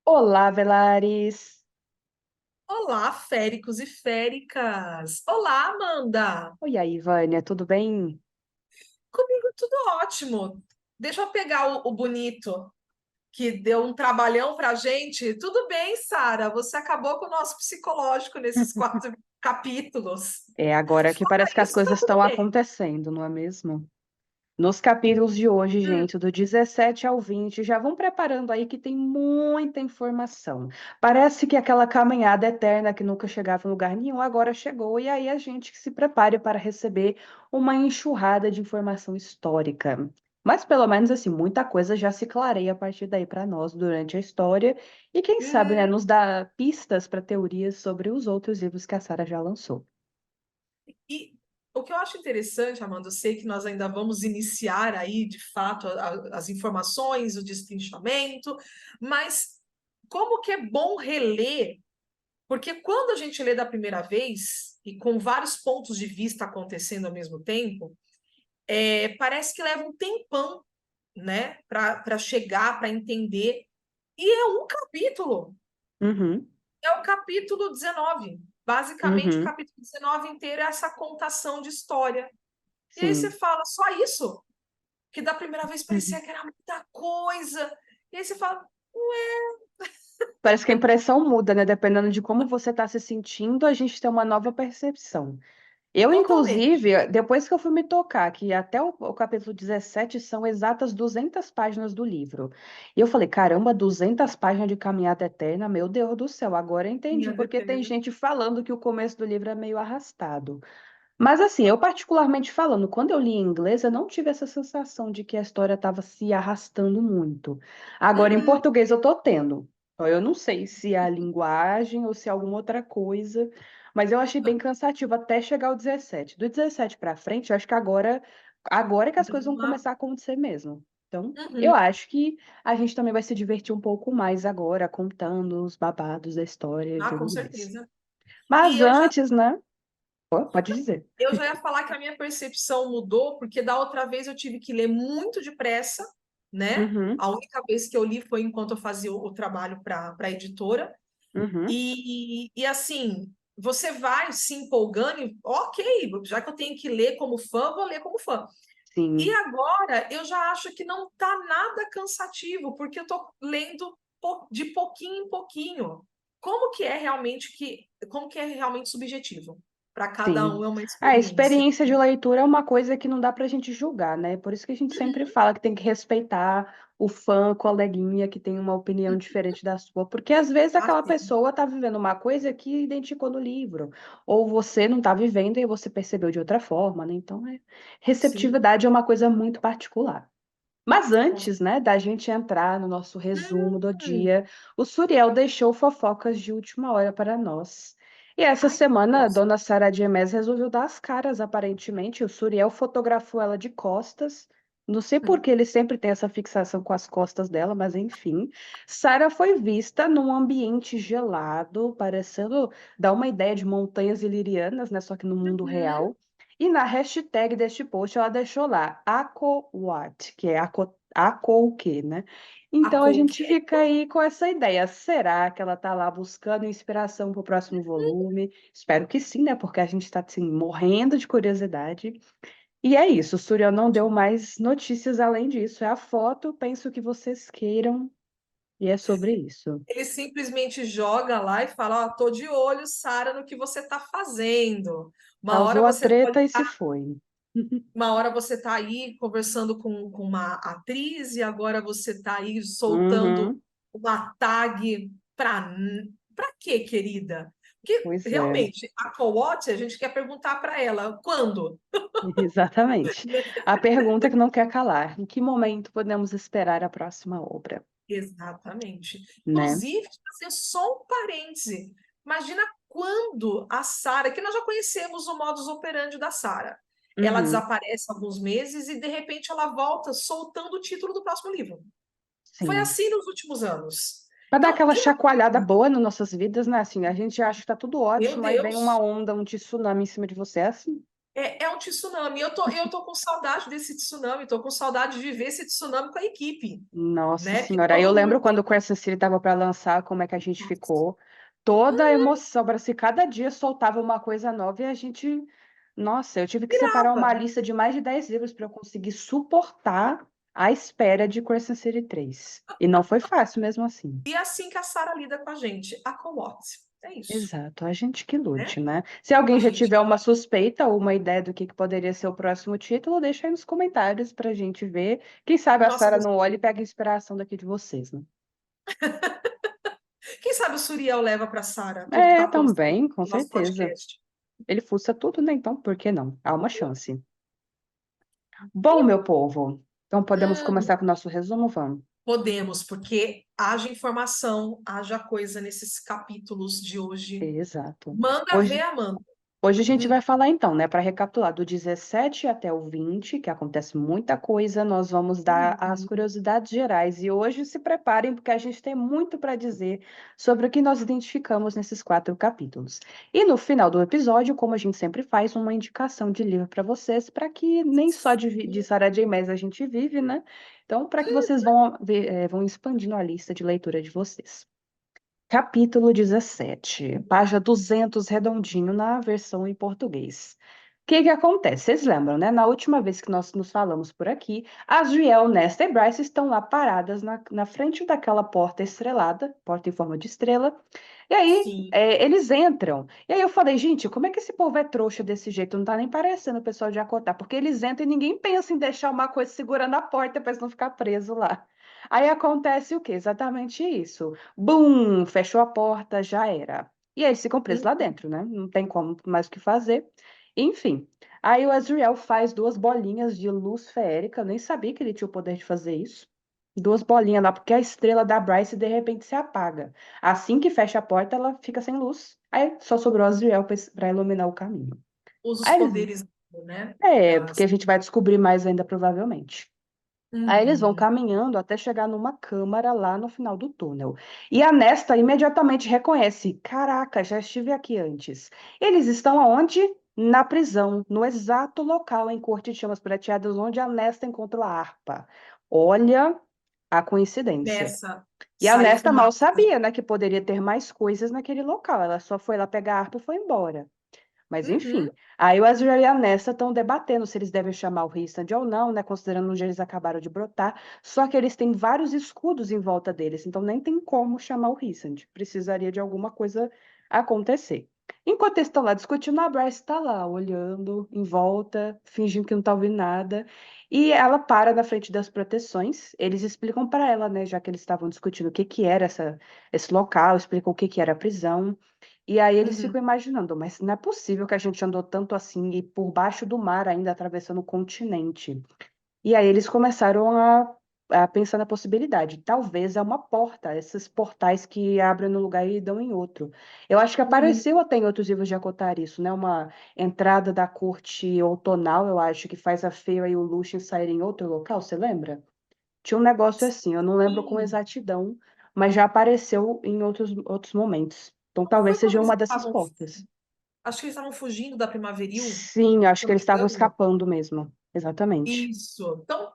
Olá, Velares. Olá, féricos e féricas! Olá, Amanda! Oi, aí, Vânia, tudo bem? Comigo tudo ótimo. Deixa eu pegar o bonito que deu um trabalhão pra gente. Tudo bem, Sara? Você acabou com o nosso psicológico nesses 4 capítulos. É agora que Fora parece que as isso, tá coisas tudo estão bem. acontecendo, não é mesmo? Nos capítulos de hoje, Hum, gente, do 17 ao 20, já vão preparando aí que tem muita informação. Parece que aquela caminhada eterna que nunca chegava em lugar nenhum agora chegou, e aí a gente que se prepare para receber uma enxurrada de informação histórica. Mas pelo menos assim, muita coisa já se clareia a partir daí para nós durante a história, e quem sabe, né, uhum. nos dá pistas para teorias sobre os outros livros que a Sara já lançou. E o que eu acho interessante, Amanda, eu sei que nós ainda vamos iniciar aí, de fato, as informações, o destrinchamento, mas como que é bom reler. Porque quando a gente lê da primeira vez, e com vários pontos de vista acontecendo ao mesmo tempo, parece que leva um tempão, né, para chegar, para entender. E é um capítulo, Uhum, é o capítulo 19. Basicamente, o uhum, capítulo 19 inteiro é essa contação de história. E aí você sim. fala, só isso? Que da primeira vez parecia que era muita coisa. E aí você fala, Parece que a impressão muda, né? Dependendo de como você está se sentindo, a gente tem uma nova percepção. Eu, totalmente. inclusive, depois que eu fui me tocar, que até o capítulo 17 são exatas 200 páginas do livro. E eu falei, caramba, 200 páginas de Caminhada Eterna, meu Deus do céu, agora eu entendi, Minha porque tem eterna. gente falando que o começo do livro é meio arrastado. Mas assim, eu particularmente falando, quando eu li em inglês, eu não tive essa sensação de que a história estava se arrastando muito. Agora, em Uhum. português, eu tô tendo. Então, eu não sei se é a linguagem ou se é alguma outra coisa, mas eu achei bem cansativo até chegar ao 17. Do 17 para frente, eu acho que agora é que as Deu coisas vão uma- começar a acontecer mesmo. Então, eu Uhum. acho que a gente também vai se divertir um pouco mais agora, contando os babados da história e Ah, com tudo mais. certeza. E Mas antes, né? Pode dizer. eu já ia falar que a minha percepção mudou, porque da outra vez eu tive que ler muito depressa, né? Uhum. A única vez que eu li foi enquanto eu fazia o trabalho para a editora. Uhum, E assim, você vai se empolgando, e, ok, já que eu tenho que ler como fã, vou ler como fã. E sim, agora eu já acho que não está nada cansativo, porque eu estou lendo de pouquinho em pouquinho. Como que é realmente subjetivo? Para cada sim. um é uma A experiência. experiência de leitura é uma coisa que não dá pra gente julgar, né? Por isso que a gente sempre fala que tem que respeitar o fã, o coleguinha que tem uma opinião diferente da sua, porque às vezes aquela Assim, pessoa tá vivendo uma coisa que identificou no livro, ou você não tá vivendo e você percebeu de outra forma, né? Então, sim. receptividade é uma coisa muito particular. Mas Com antes, né, da gente entrar no nosso resumo do Hum, dia, o Suriel deixou fofocas de última hora para nós. E essa ai, semana, a gosto. dona Sara Diemés resolveu dar as caras, aparentemente. O Suriel fotografou ela de costas. Não sei por que ele sempre tem essa fixação com as costas dela, mas enfim. Sara foi vista num ambiente gelado, parecendo dar uma ideia de montanhas ilirianas, né, só que no mundo Uhum. real. E na hashtag deste post ela deixou lá, ACOWAT, que é ACO o quê, né? A Então a gente qualquer. fica aí com essa ideia. Será que ela tá lá buscando inspiração para o próximo volume? Espero que sim, né? Porque a gente está assim, morrendo de curiosidade. E é isso, o Suriel não deu mais notícias além disso. É a foto, penso que vocês queiram, e é sobre isso. Ele simplesmente joga lá e fala: Ó, tô de olho, Sara, no que você tá fazendo. Uma hora Causou a você pode treta e se estar, foi. uma hora você tá aí conversando com uma atriz e agora você tá aí soltando Uhum, uma tag para quê, querida? Porque pois é. realmente a co-watch a gente quer perguntar para ela quando, Exatamente. A pergunta que não quer calar: em que momento podemos esperar a próxima obra, exatamente. né? Inclusive, fazer só um parêntese. Imagina quando a Sara, que nós já conhecemos o modus operandi da Sara, ela Uhum, desaparece alguns meses e de repente ela volta soltando o título do próximo livro. Foi sim. assim nos últimos anos. Pra dar Então, aquela chacoalhada imagina, boa nas nossas vidas, né? Assim, a gente acha que tá tudo meu ótimo, aí vem uma Deus, onda, um tsunami em cima de você, é assim. É um tsunami. Eu tô com saudade desse tsunami, tô com saudade de viver esse tsunami com a equipe, Nossa né? Que Senhora, aí eu todo mundo. lembro quando o Crescent City estava para lançar, como é que a gente ficou. Toda a emoção, parece que cada dia soltava uma coisa nova e a gente. Nossa, eu tive que separar uma Pirava. lista de mais de 10 livros para eu conseguir suportar a espera de Crescent City 3. E não foi fácil mesmo assim. E é assim que a Sarah lida com a gente, a co-op. É isso, Exato, a gente que né? lute, né? Se A alguém já gente. tiver uma suspeita ou uma ideia do que poderia ser o próximo título, deixa aí nos comentários para a gente ver. Quem sabe a Nossa, Sarah não olha e pega inspiração daqui de vocês, né? quem sabe o Suriel leva para Sarah tudo que É, tá falando também, com no nosso certeza. podcast. Ele fuça tudo, né? Então, por que não? Há uma chance. Bom, meu povo, então podemos Hum, começar com o nosso resumo, vamos? podemos, porque haja informação, haja coisa nesses capítulos de hoje. Exato. Manda ver, Hoje, Amanda. Hoje a gente Hum, vai falar então, né, para recapitular, do 17 até o 20, que acontece muita coisa, nós vamos dar as uhum. curiosidades gerais. E hoje se preparem, porque a gente tem muito para dizer sobre o que nós identificamos nesses 4 capítulos. E no final do episódio, como a gente sempre faz, uma indicação de livro para vocês, para que nem só de Sarah J. Maas a gente vive, né? Então, para que vocês vão expandindo a lista de leitura de vocês. Capítulo 17, página 200, redondinho na versão em português. O que que acontece? Vocês lembram, né? Na última vez que nós nos falamos por aqui, Azriel, Nesta e Bryce estão lá paradas na frente daquela porta estrelada, porta em forma de estrela, e aí Sim. eles entram. E aí eu falei, gente, como é que esse povo é trouxa desse jeito? Não tá nem parecendo o pessoal de Acotar, porque eles entram e ninguém pensa em deixar uma coisa segurando a porta para eles não ficar preso lá. Aí acontece o quê? Exatamente isso. Bum! Fechou a porta, já era. E aí eles ficam presos lá Uhum. dentro, né? Não tem como mais o que fazer. Enfim. Aí o Azriel faz 2 bolinhas de luz feérica. Eu nem sabia que ele tinha o poder de fazer isso. 2 bolinhas lá, porque a estrela da Bryce de repente se apaga. Assim que fecha a porta, ela fica sem luz. Aí só sobrou o Azriel para iluminar o caminho. Usa os Aí eles. poderes, né? Porque Delas. a gente vai descobrir mais ainda, provavelmente. Aí eles vão Uhum. caminhando até chegar numa câmara lá no final do túnel. E a Nesta imediatamente reconhece: Caraca, já estive aqui antes. Eles estão aonde? Na prisão, no exato local em Corte de Chamas Prateadas, onde a Nesta encontrou a harpa. Olha a coincidência. Nessa E a saia Nesta mal fumaça. sabia, né, que poderia ter mais coisas naquele local. Ela só foi lá pegar a harpa e foi embora. Mas Uhum. enfim, aí o Ezra e a Nesta estão debatendo se eles devem chamar o Rhysand ou não, né? Considerando onde eles acabaram de brotar. Só que eles têm vários escudos em volta deles, então nem tem como chamar o Rhysand. Precisaria de alguma coisa acontecer. Enquanto eles estão lá discutindo, a Bryce está lá, olhando em volta, fingindo que não está ouvindo nada. E ela para na frente das proteções. Eles explicam para ela, né? Já que eles estavam discutindo o que que era esse local, explicam o que que era a prisão. E aí eles Uhum. ficam imaginando, mas não é possível que a gente andou tanto assim e por baixo do mar ainda atravessando o continente. E aí eles começaram a pensar na possibilidade. Talvez é uma porta, esses portais que abrem num lugar e dão em outro. Eu acho que Uhum. apareceu até em outros livros de Acotar isso, né? Uma entrada da corte outonal, eu acho, que faz a Feyre e o Lucien saírem em outro local, você lembra? Tinha um negócio assim, eu não lembro com Sim. exatidão, mas já apareceu em outros momentos. Então Não talvez foi quando seja eles uma dessas estavam. portas. Acho que eles estavam fugindo da Primaveril, Sim, acho se que eu não eles me estavam engano. escapando mesmo. Exatamente. Isso. Então,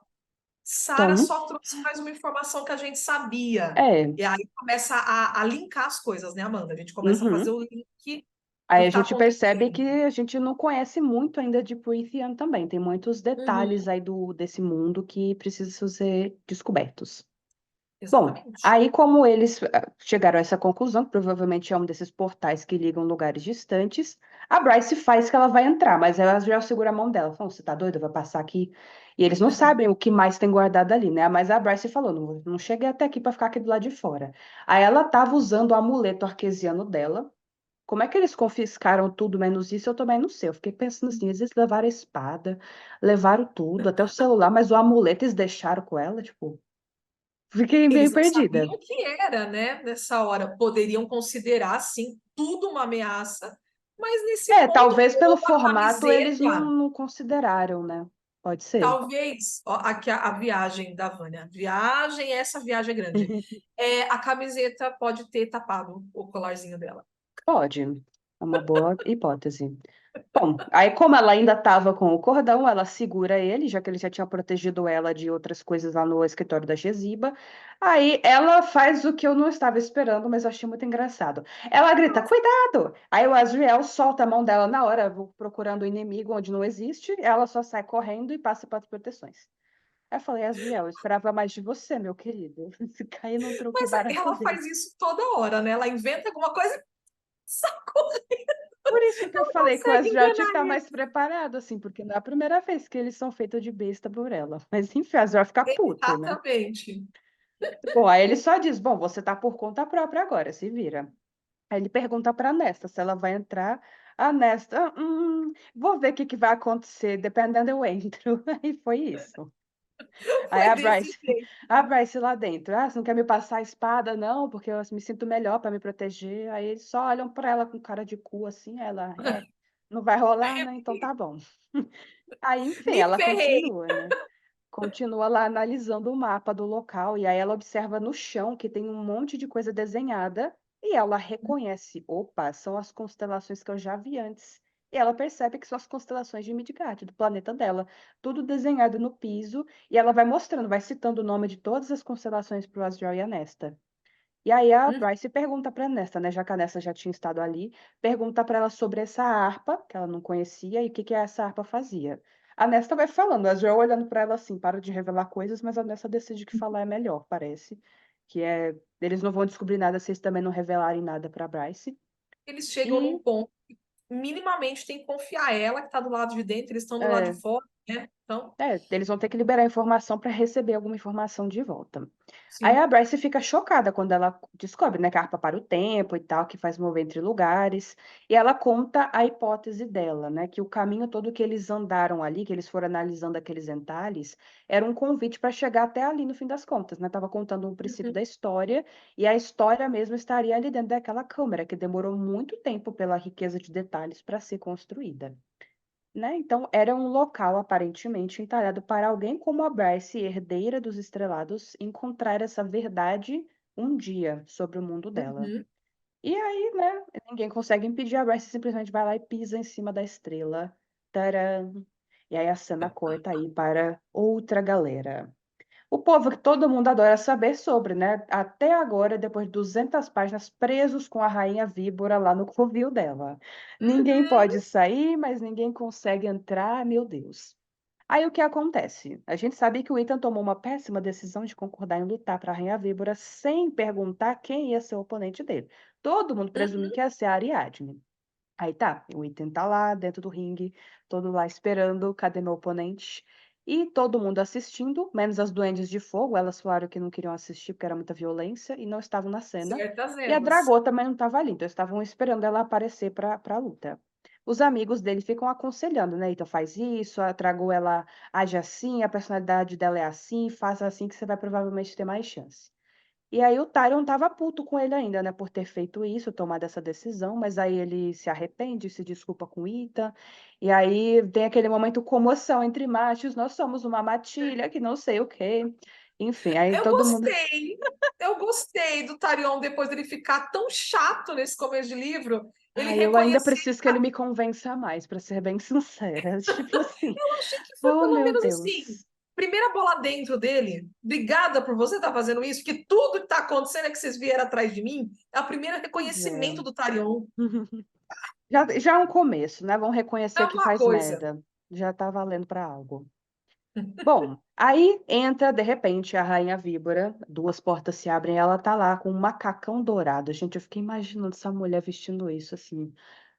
Sara Então, só trouxe mais uma informação que a gente sabia. é. E aí começa a linkar as coisas, né, Amanda? A gente começa a fazer Uhum. o link do Aí que a está gente percebe que acontecendo. a gente não conhece muito ainda de Prithian também. Tem muitos detalhes Uhum. aí desse mundo que precisam ser descobertos. Bom, Exatamente. aí como eles chegaram a essa conclusão, que provavelmente é um desses portais que ligam lugares distantes, a Bryce faz que ela vai entrar, mas ela já segura a mão dela, falou, você tá doida, vai passar aqui? E eles não sabem o que mais tem guardado ali, né? Mas a Bryce falou, não cheguei até aqui para ficar aqui do lado de fora. Aí ela tava usando o amuleto arquesiano dela. Como é que eles confiscaram tudo menos isso? Eu também não sei. Eu fiquei pensando assim, eles levaram a espada, levaram tudo, até o celular, mas o amuleto eles deixaram com ela, tipo, fiquei meio Eles não perdida. sabiam o que era, né? Nessa hora. Poderiam considerar, sim, tudo uma ameaça, mas nesse ponto, Talvez pelo como a formato eles camiseta, não consideraram, né? Pode ser. talvez, ó, aqui a viagem da Vânia, viagem, essa viagem é grande. A camiseta pode ter tapado o colarzinho dela. Pode. É uma boa hipótese. Bom, aí como ela ainda estava com o cordão, ela segura ele, já que ele já tinha protegido ela de outras coisas lá no escritório da Gesiba. Aí ela faz o que eu não estava esperando, mas eu achei muito engraçado. Ela grita, cuidado! Aí o Azriel solta a mão dela na hora, procurando o inimigo onde não existe. Ela só sai correndo e passa para as proteções. Aí eu falei, Azriel, eu esperava mais de você, meu querido. Se cair num truque Mas barato ela faz desse. isso toda hora, né? Ela inventa alguma coisa e socorre, Por isso que eu não falei que o consegue Azrael tinha que enganar estar ele. mais preparado, assim, porque não é a primeira vez que eles são feitos de besta por ela. Mas enfim, o Azrael fica puto, né? Exatamente. Bom, aí ele só diz: Bom, você tá por conta própria agora, se vira. Aí ele pergunta pra Nesta se ela vai entrar. A Nesta, vou ver o que que vai acontecer, dependendo eu entro. Aí foi isso. Aí Foi desse jeito. A Bryce lá dentro, você não quer me passar a espada, não, porque eu me sinto melhor para me proteger. Aí eles só olham para ela com cara de cu assim, ela, não vai rolar, né? Então tá bom. Aí, enfim, Me ela ferrei. continua, né? Continua lá analisando o mapa do local e aí ela observa no chão que tem um monte de coisa desenhada e ela reconhece, opa, são as constelações que eu já vi antes. E ela percebe que são as constelações de Midgard, do planeta dela, tudo desenhado no piso, e ela vai mostrando, vai citando o nome de todas as constelações para o Asriel e a Nesta. E aí a Hum, Bryce pergunta para a Nesta, né, já que a Nesta já tinha estado ali, pergunta para ela sobre essa harpa, que ela não conhecia, e o que que essa harpa fazia. A Nesta vai falando, a Joel olhando para ela assim, para de revelar coisas, mas a Nesta decide que falar é melhor, parece. Que é, eles não vão descobrir nada se eles também não revelarem nada para Bryce. Eles chegam E num ponto que minimamente tem que confiar ela que está do lado de dentro, eles estão do lado de é, fora, né? Então, eles vão ter que liberar a informação para receber alguma informação de volta. Aí a sim. Bryce fica chocada quando ela descobre, né, que a harpa para o tempo e tal, que faz mover entre lugares. E ela conta a hipótese dela, né, que o caminho todo que eles andaram ali, que eles foram analisando aqueles entalhes, era um convite para chegar até ali no fim das contas, né? Tava contando o princípio Uhum, da história e a história mesmo estaria ali dentro daquela câmara, que demorou muito tempo pela riqueza de detalhes para ser construída. Né? Então, era um local aparentemente entalhado para alguém como a Bryce, herdeira dos Estrelados, encontrar essa verdade um dia sobre o mundo dela. uhum. E aí, né, ninguém consegue impedir, a Bryce simplesmente vai lá e pisa em cima da estrela. Tcharam! E aí a cena corta aí para outra galera. O povo que todo mundo adora saber sobre, né? Até agora, depois de 200 páginas, presos com a rainha víbora lá no covil dela. Ninguém Uhum. pode sair, mas ninguém consegue entrar, meu Deus. Aí o que acontece? A gente sabe que o Ethan tomou uma péssima decisão de concordar em lutar para a rainha víbora sem perguntar quem ia ser o oponente dele. Todo mundo presumiu Uhum. que ia ser a Ariadne. Aí tá, o Ethan tá lá dentro do ringue, todo lá esperando, cadê meu oponente? E todo mundo assistindo, menos as Duendes de Fogo, elas falaram que não queriam assistir porque era muita violência e não estavam na cena. Certas E a elas. Dragô também não estava ali, então eles estavam esperando ela aparecer para a luta. Os amigos dele ficam aconselhando, né? Então faz isso, a Dragô ela age assim, a personalidade dela é assim, faça assim que você vai provavelmente ter mais chance. E aí o Tyrion tava puto com ele ainda, né, por ter feito isso, tomado essa decisão, mas aí ele se arrepende, se desculpa com Ita, e aí tem aquele momento comoção entre machos, nós somos uma matilha, que não sei o quê. Enfim, aí Eu todo mundo, gostei. Eu gostei do Tarion depois dele ficar tão chato nesse começo de livro, ele ai, eu ainda reconhecer. preciso que ele me convença mais, para ser bem sincera, tipo assim, Eu achei que foi oh pelo meu menos assim. Deus. Primeira bola dentro dele. Obrigada por você estar fazendo isso, que tudo que está acontecendo é que vocês vieram atrás de mim. É o primeiro Pois é. reconhecimento do Tarion. Já é um começo, né? Vão É reconhecer que uma faz coisa. merda. Já tá valendo para algo. Bom, aí entra de repente a Rainha Víbora, duas portas se abrem e ela tá lá com um macacão dourado. Gente, eu fiquei imaginando essa mulher vestindo isso assim.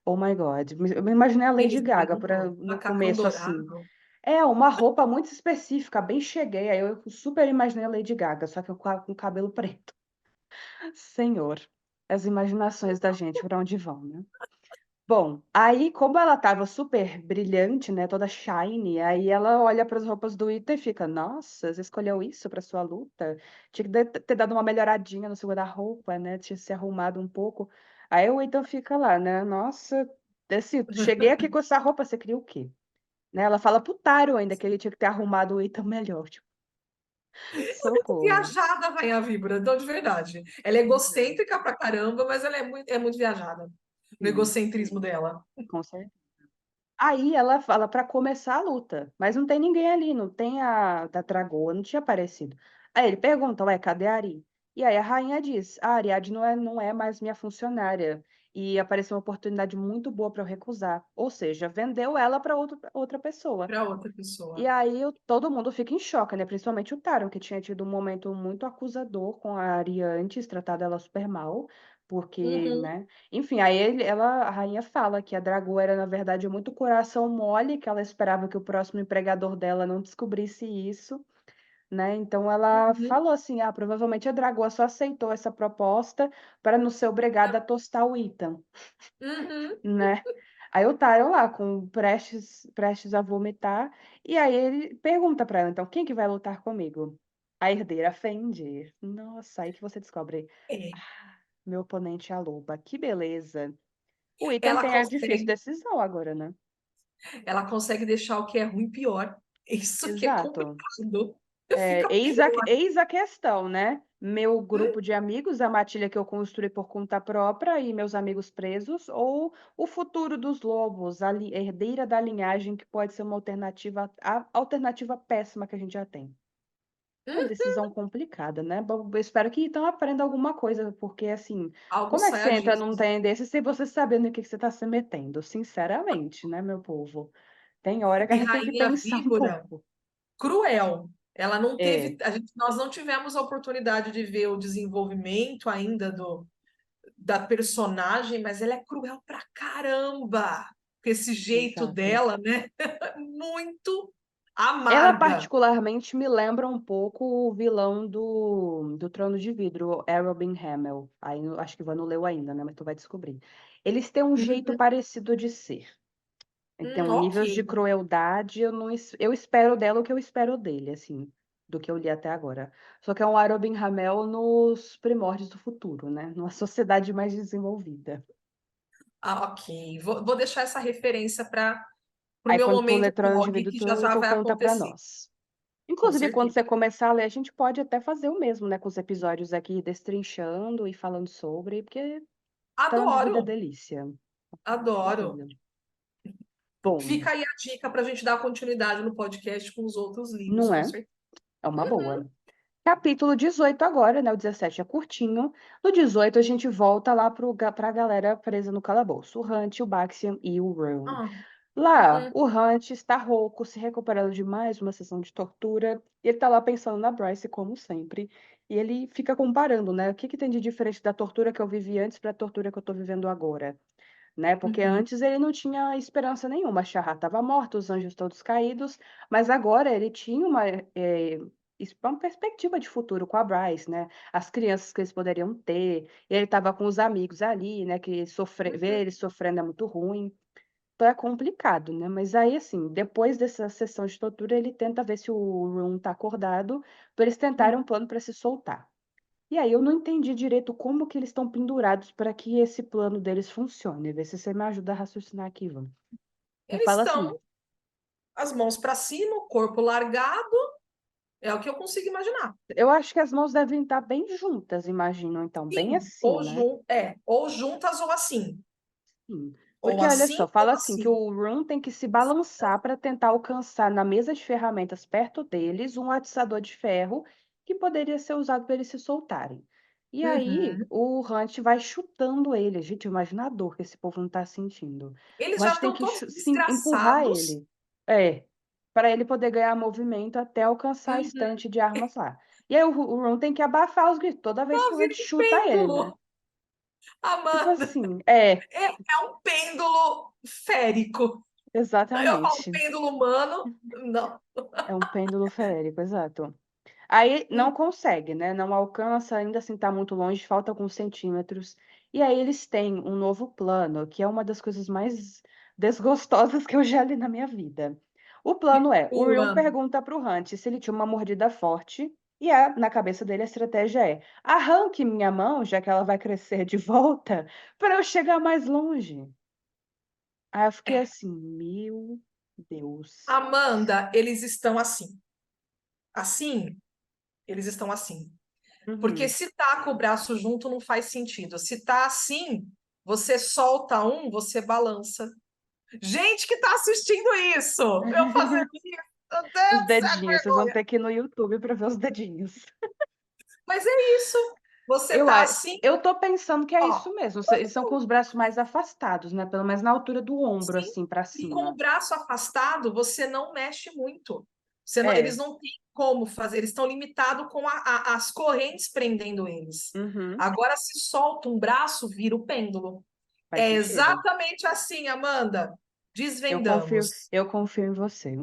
Oh my God. Eu me imaginei a Lady Gaga Mesmo, no macacão começo assim. dourado. É, uma roupa muito específica, bem cheguei. Aí eu super imaginei a Lady Gaga, só que eu com cabelo preto. Senhor, as imaginações da gente, para onde vão, né? Bom, aí como ela estava super brilhante, né, toda shiny, aí ela olha para as roupas do Ita e fica, nossa, você escolheu isso para sua luta? Tinha que ter dado uma melhoradinha no seu guarda-roupa, né, tinha se arrumado um pouco. Aí o Ethan fica lá, né, nossa, cheguei aqui com essa roupa, você queria o quê? Né, ela fala pro Taro ainda que ele tinha que ter arrumado o Ethan melhor, tipo, Muito socorro. viajada, a Rainha Víbora, então de verdade. Ela é Pois é. egocêntrica pra caramba, mas ela é muito viajada. no Sim, egocentrismo dela. com certeza. Aí ela fala para começar a luta, mas não tem ninguém ali, não tem a da dragoa, não tinha aparecido. Aí ele pergunta, ué, cadê a Ari? E aí a rainha diz, a Ariadne não é mais minha funcionária. E apareceu uma oportunidade muito boa para eu recusar. Ou seja, vendeu ela para outra pessoa. Para outra E pessoa. aí todo mundo fica em choque, né? Principalmente o Taron, que tinha tido um momento muito acusador com a Arya antes, tratado ela super mal, porque, Uhum, né? Enfim, aí a rainha fala que a Dragoa era, na verdade, muito coração mole, que ela esperava que o próximo empregador dela não descobrisse isso, né? Então ela uhum, falou assim: ah, provavelmente a Dragoa só aceitou essa proposta para não ser obrigada a tostar o Ethan, uhum. né? Aí o Tyron lá, prestes a vomitar, e aí ele pergunta pra ela, então, quem que vai lutar comigo? A herdeira Fendir. Nossa, aí que você descobre, É. ah, meu oponente é a loba, que beleza. O Ethan Ela tem a difícil consegue, decisão agora, né? ela consegue deixar o que é ruim pior. Isso que é Exato. complicado. É, Fica pior. eis a questão, né? Meu grupo de amigos, a matilha que eu construí por conta própria e meus amigos presos, ou o futuro dos lobos, a herdeira da linhagem, que pode ser uma alternativa, a alternativa péssima que a gente já tem. É uma Hum, decisão complicada, né? Eu espero que então aprenda alguma coisa, porque assim, algo como é que você entra saia num disso. trem desse sem você saber no que você está se metendo? Sinceramente, né, meu povo? Tem hora que a E gente tem que Rainha pensar um Víbora, pouco. cruel. Ela não É, teve, nós não tivemos a oportunidade de ver o desenvolvimento ainda da personagem, mas ela é cruel pra caramba. Com esse jeito exato. dela, né? Muito Ela amarga. particularmente me lembra um pouco o vilão do Trono de Vidro, o Arobin Hamel. Aí acho que não leu ainda, né? Mas tu vai descobrir. Eles têm um jeito Uhum. parecido de ser. Então, Ok. níveis de crueldade, eu não, eu espero dela o que eu espero dele, assim, do que eu li até agora. Só que é um Arobin Hamel nos primórdios do futuro, né? Numa sociedade mais desenvolvida. Ok. Vou deixar essa referência para o Aí, meu quando tu lê momento Trono de blog, Vidro, que já tu, já tu vai conta pra acontecer. nós. Com Inclusive, quando certeza. você começar a ler, a gente pode até fazer o mesmo, né? Com os episódios aqui destrinchando e falando sobre, porque Trono de Vida é Adoro, delícia. adoro. Maravilha. Bom, Fica aí a dica para a gente dar continuidade no podcast com os outros livros, não com é? certeza. É uma Uhum. boa. Capítulo 18 agora, né? O 17 é curtinho. No 18 a gente volta lá pra galera presa no calabouço. O Hunt, o Baxian e o Rowan. Ah, Lá, uhum, o Hunt está rouco, se recuperando de mais uma sessão de tortura. E ele tá lá pensando na Bryce, como sempre. E ele fica comparando, né? O que que tem de diferente da tortura que eu vivi antes para a tortura que eu tô vivendo agora? Né? Porque uhum, antes ele não tinha esperança nenhuma. A Shahar estava morta, os anjos todos caídos, mas agora ele tinha uma perspectiva de futuro com a Bryce, né? As crianças que eles poderiam ter. Ele estava com os amigos ali, né? Que ver uhum, eles sofrendo é muito ruim. Então é complicado, né? Mas aí, assim, depois dessa sessão de tortura, ele tenta ver se o Room está acordado, para eles tentarem um uhum. plano para se soltar. E aí eu não entendi direito como que eles estão pendurados para que esse plano deles funcione. Vê se você me ajuda a raciocinar aqui, Ivan. Você Eles fala assim, estão as mãos para cima, o corpo largado, é o que eu consigo imaginar. eu acho que as mãos devem estar bem juntas, imagino, então, bem Sim, assim, né? ou juntas ou assim. Sim. Ou Porque olha assim só, ou fala assim que assim. o Room tem que se balançar para tentar alcançar na mesa de ferramentas perto deles um atiçador de ferro que poderia ser usado para eles se soltarem. E aí Uhum. o Hunt vai chutando ele. Gente, imagina a dor que esse povo não está sentindo. Eles O já Hunt tem estão que todos sim, empurrar desgraçados. ele. É, para ele poder ganhar movimento até alcançar a Uhum. estante de armas lá. E aí o Ron tem que abafar os gritos toda vez que Ah, o Hunt vira um chuta ele, né? pêndulo, Tipo Amanda. assim, É um pêndulo férico. Eu falo exatamente. pêndulo humano, não. É um pêndulo feérico, exato. Aí não Hum, consegue, né? Não alcança, ainda assim tá muito longe, falta alguns centímetros. E aí eles têm um novo plano, que é uma das coisas mais desgostosas que eu já li na minha vida. O plano é, o Rion Pula. pergunta pro Hunt se ele tinha uma mordida forte, e na cabeça dele a estratégia é, arranque minha mão, já que ela vai crescer de volta, para eu chegar mais longe. Aí eu fiquei assim, meu Deus. Amanda, eles estão assim. Assim, eles estão assim. Porque Uhum. se tá com o braço junto, não faz sentido. Se tá assim, Você solta um, você balança. Gente que está assistindo isso, eu fazendo isso, meu Os Deus do céu, que dedinhos, vocês vão vergonha. ter que ir no YouTube para ver os dedinhos. Mas é isso. Você Eu, tá assim, eu tô pensando que é ó. isso mesmo. Eles são com os braços mais afastados, né? Pelo menos na altura do ombro, Sim. assim, para E com o cima. braço afastado, você não mexe muito. Eles É. não têm como fazer, eles estão limitados com as correntes prendendo eles. Uhum. Agora, se solta um braço, vira o pêndulo. Faz É sentido. exatamente assim, Amanda. Desvendamos. Eu confio em você.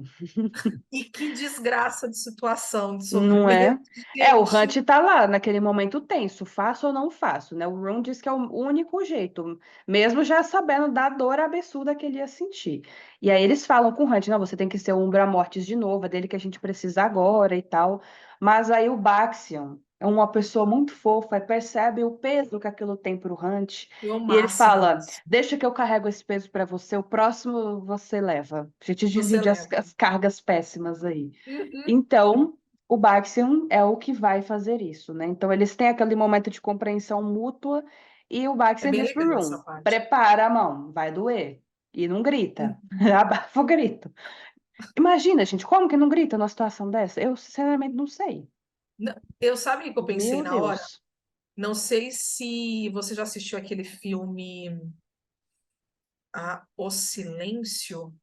E que desgraça de situação, de Não é? sofrimento, É, o gente. Hunt tá lá naquele momento tenso, faço ou não faço, né? O Ron diz que é o único jeito, mesmo já sabendo da dor absurda que ele ia sentir. E aí eles falam com o Hunt, não, você tem que ser o Umbra Mortis de novo, é dele que a gente precisa agora e tal. Mas aí o Baxion é uma pessoa muito fofa e percebe o peso que aquilo tem pro Hunt. Foi o E ele máximo fala, isso. deixa que eu carrego esse peso para você, o próximo você leva. A gente Você divide leva. as cargas péssimas aí. Uhum. Então, o Baxian é o que vai fazer isso, né? Então, eles têm aquele momento de compreensão mútua e o É Baxian bem diz pro legal essa Room, parte. prepara a mão, vai doer. E não grita, Uhum. abafa o grito. Imagina, gente, como que não grita numa situação dessa? Eu, sinceramente, não sei. Eu sabe o que eu pensei Meu na hora? Deus. Não sei se você já assistiu aquele filme O Silêncio,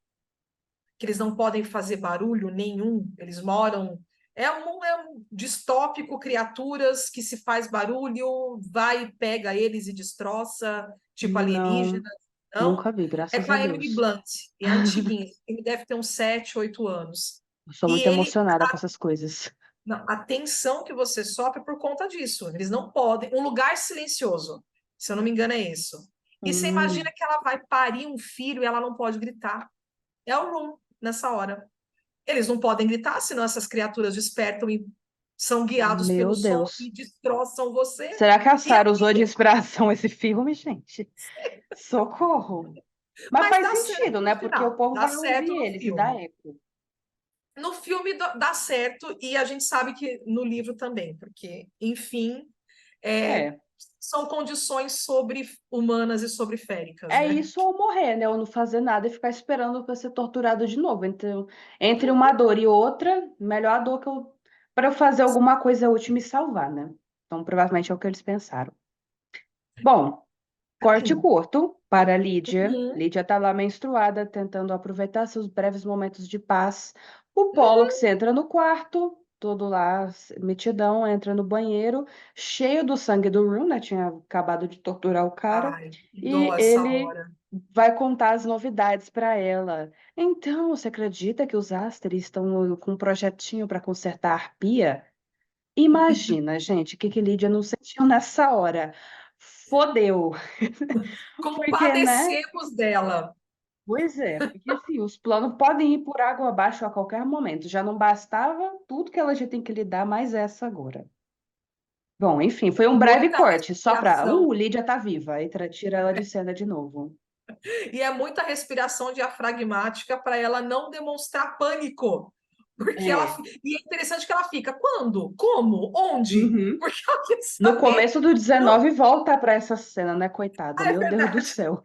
que eles não podem fazer barulho nenhum, eles moram. É um distópico, criaturas que se faz barulho, vai e pega eles e destroça, tipo Não, alienígena. Não? nunca vi, É graças com a a Emily Deus. Blunt, é antiguinho, ele deve ter uns 7, 8 anos. Eu sou E muito ele, emocionada com essas coisas. não, a tensão que você sofre é por conta disso. Eles não podem. Um lugar silencioso, se eu não me engano, é isso. E você imagina Hum, que ela vai parir um filho e ela não pode gritar. É o Room nessa hora. Eles não podem gritar, senão essas criaturas despertam e são guiados pelo meu som Deus. e destroçam você. Será que a E Sarah usou de inspiração esse filme, gente? Socorro. Mas mas faz dá certo sentido, no né? Porque o final, povo dá vai certo ouvir no eles e dá filme. eco. No filme dá certo e a gente sabe que no livro também, porque, enfim, é, É, são condições sobre-humanas e sobre-féricas, é né? isso ou morrer, né? Ou não fazer nada e ficar esperando para ser torturado de novo. Entre uma dor e outra, melhor a dor que eu. Para eu fazer alguma coisa útil e me salvar, né? Então, provavelmente é o que eles pensaram. Bom, corte curto para Lídia. Uhum. Lídia está lá menstruada, tentando aproveitar seus breves momentos de paz. O Pollux entra no quarto, todo lá metidão, entra no banheiro, cheio do sangue do Rune, né? Tinha acabado de torturar o cara. Ai, que E dó essa ele hora. vai contar as novidades para ela. Então, você acredita que os Asteris estão com um projetinho para consertar a arpia? Imagina, gente, o que que Lídia não sentiu nessa hora. Fodeu. Porque, né? Compadecemos dela. Pois é, porque assim, os planos podem ir por água abaixo a qualquer momento. Já não bastava tudo que ela já tem que lidar, mais essa agora. Bom, enfim, foi um breve Muita corte, só pra. respiração. Lídia tá viva. Aí tira ela de cena de novo. E é muita respiração diafragmática para ela não demonstrar pânico. Porque ela. É. E é interessante que ela fica. Quando? Como? Onde? Uhum. Porque ela quer No saber. começo do Não, 19 volta pra essa cena, né, coitada? é Meu Deus do verdade. céu.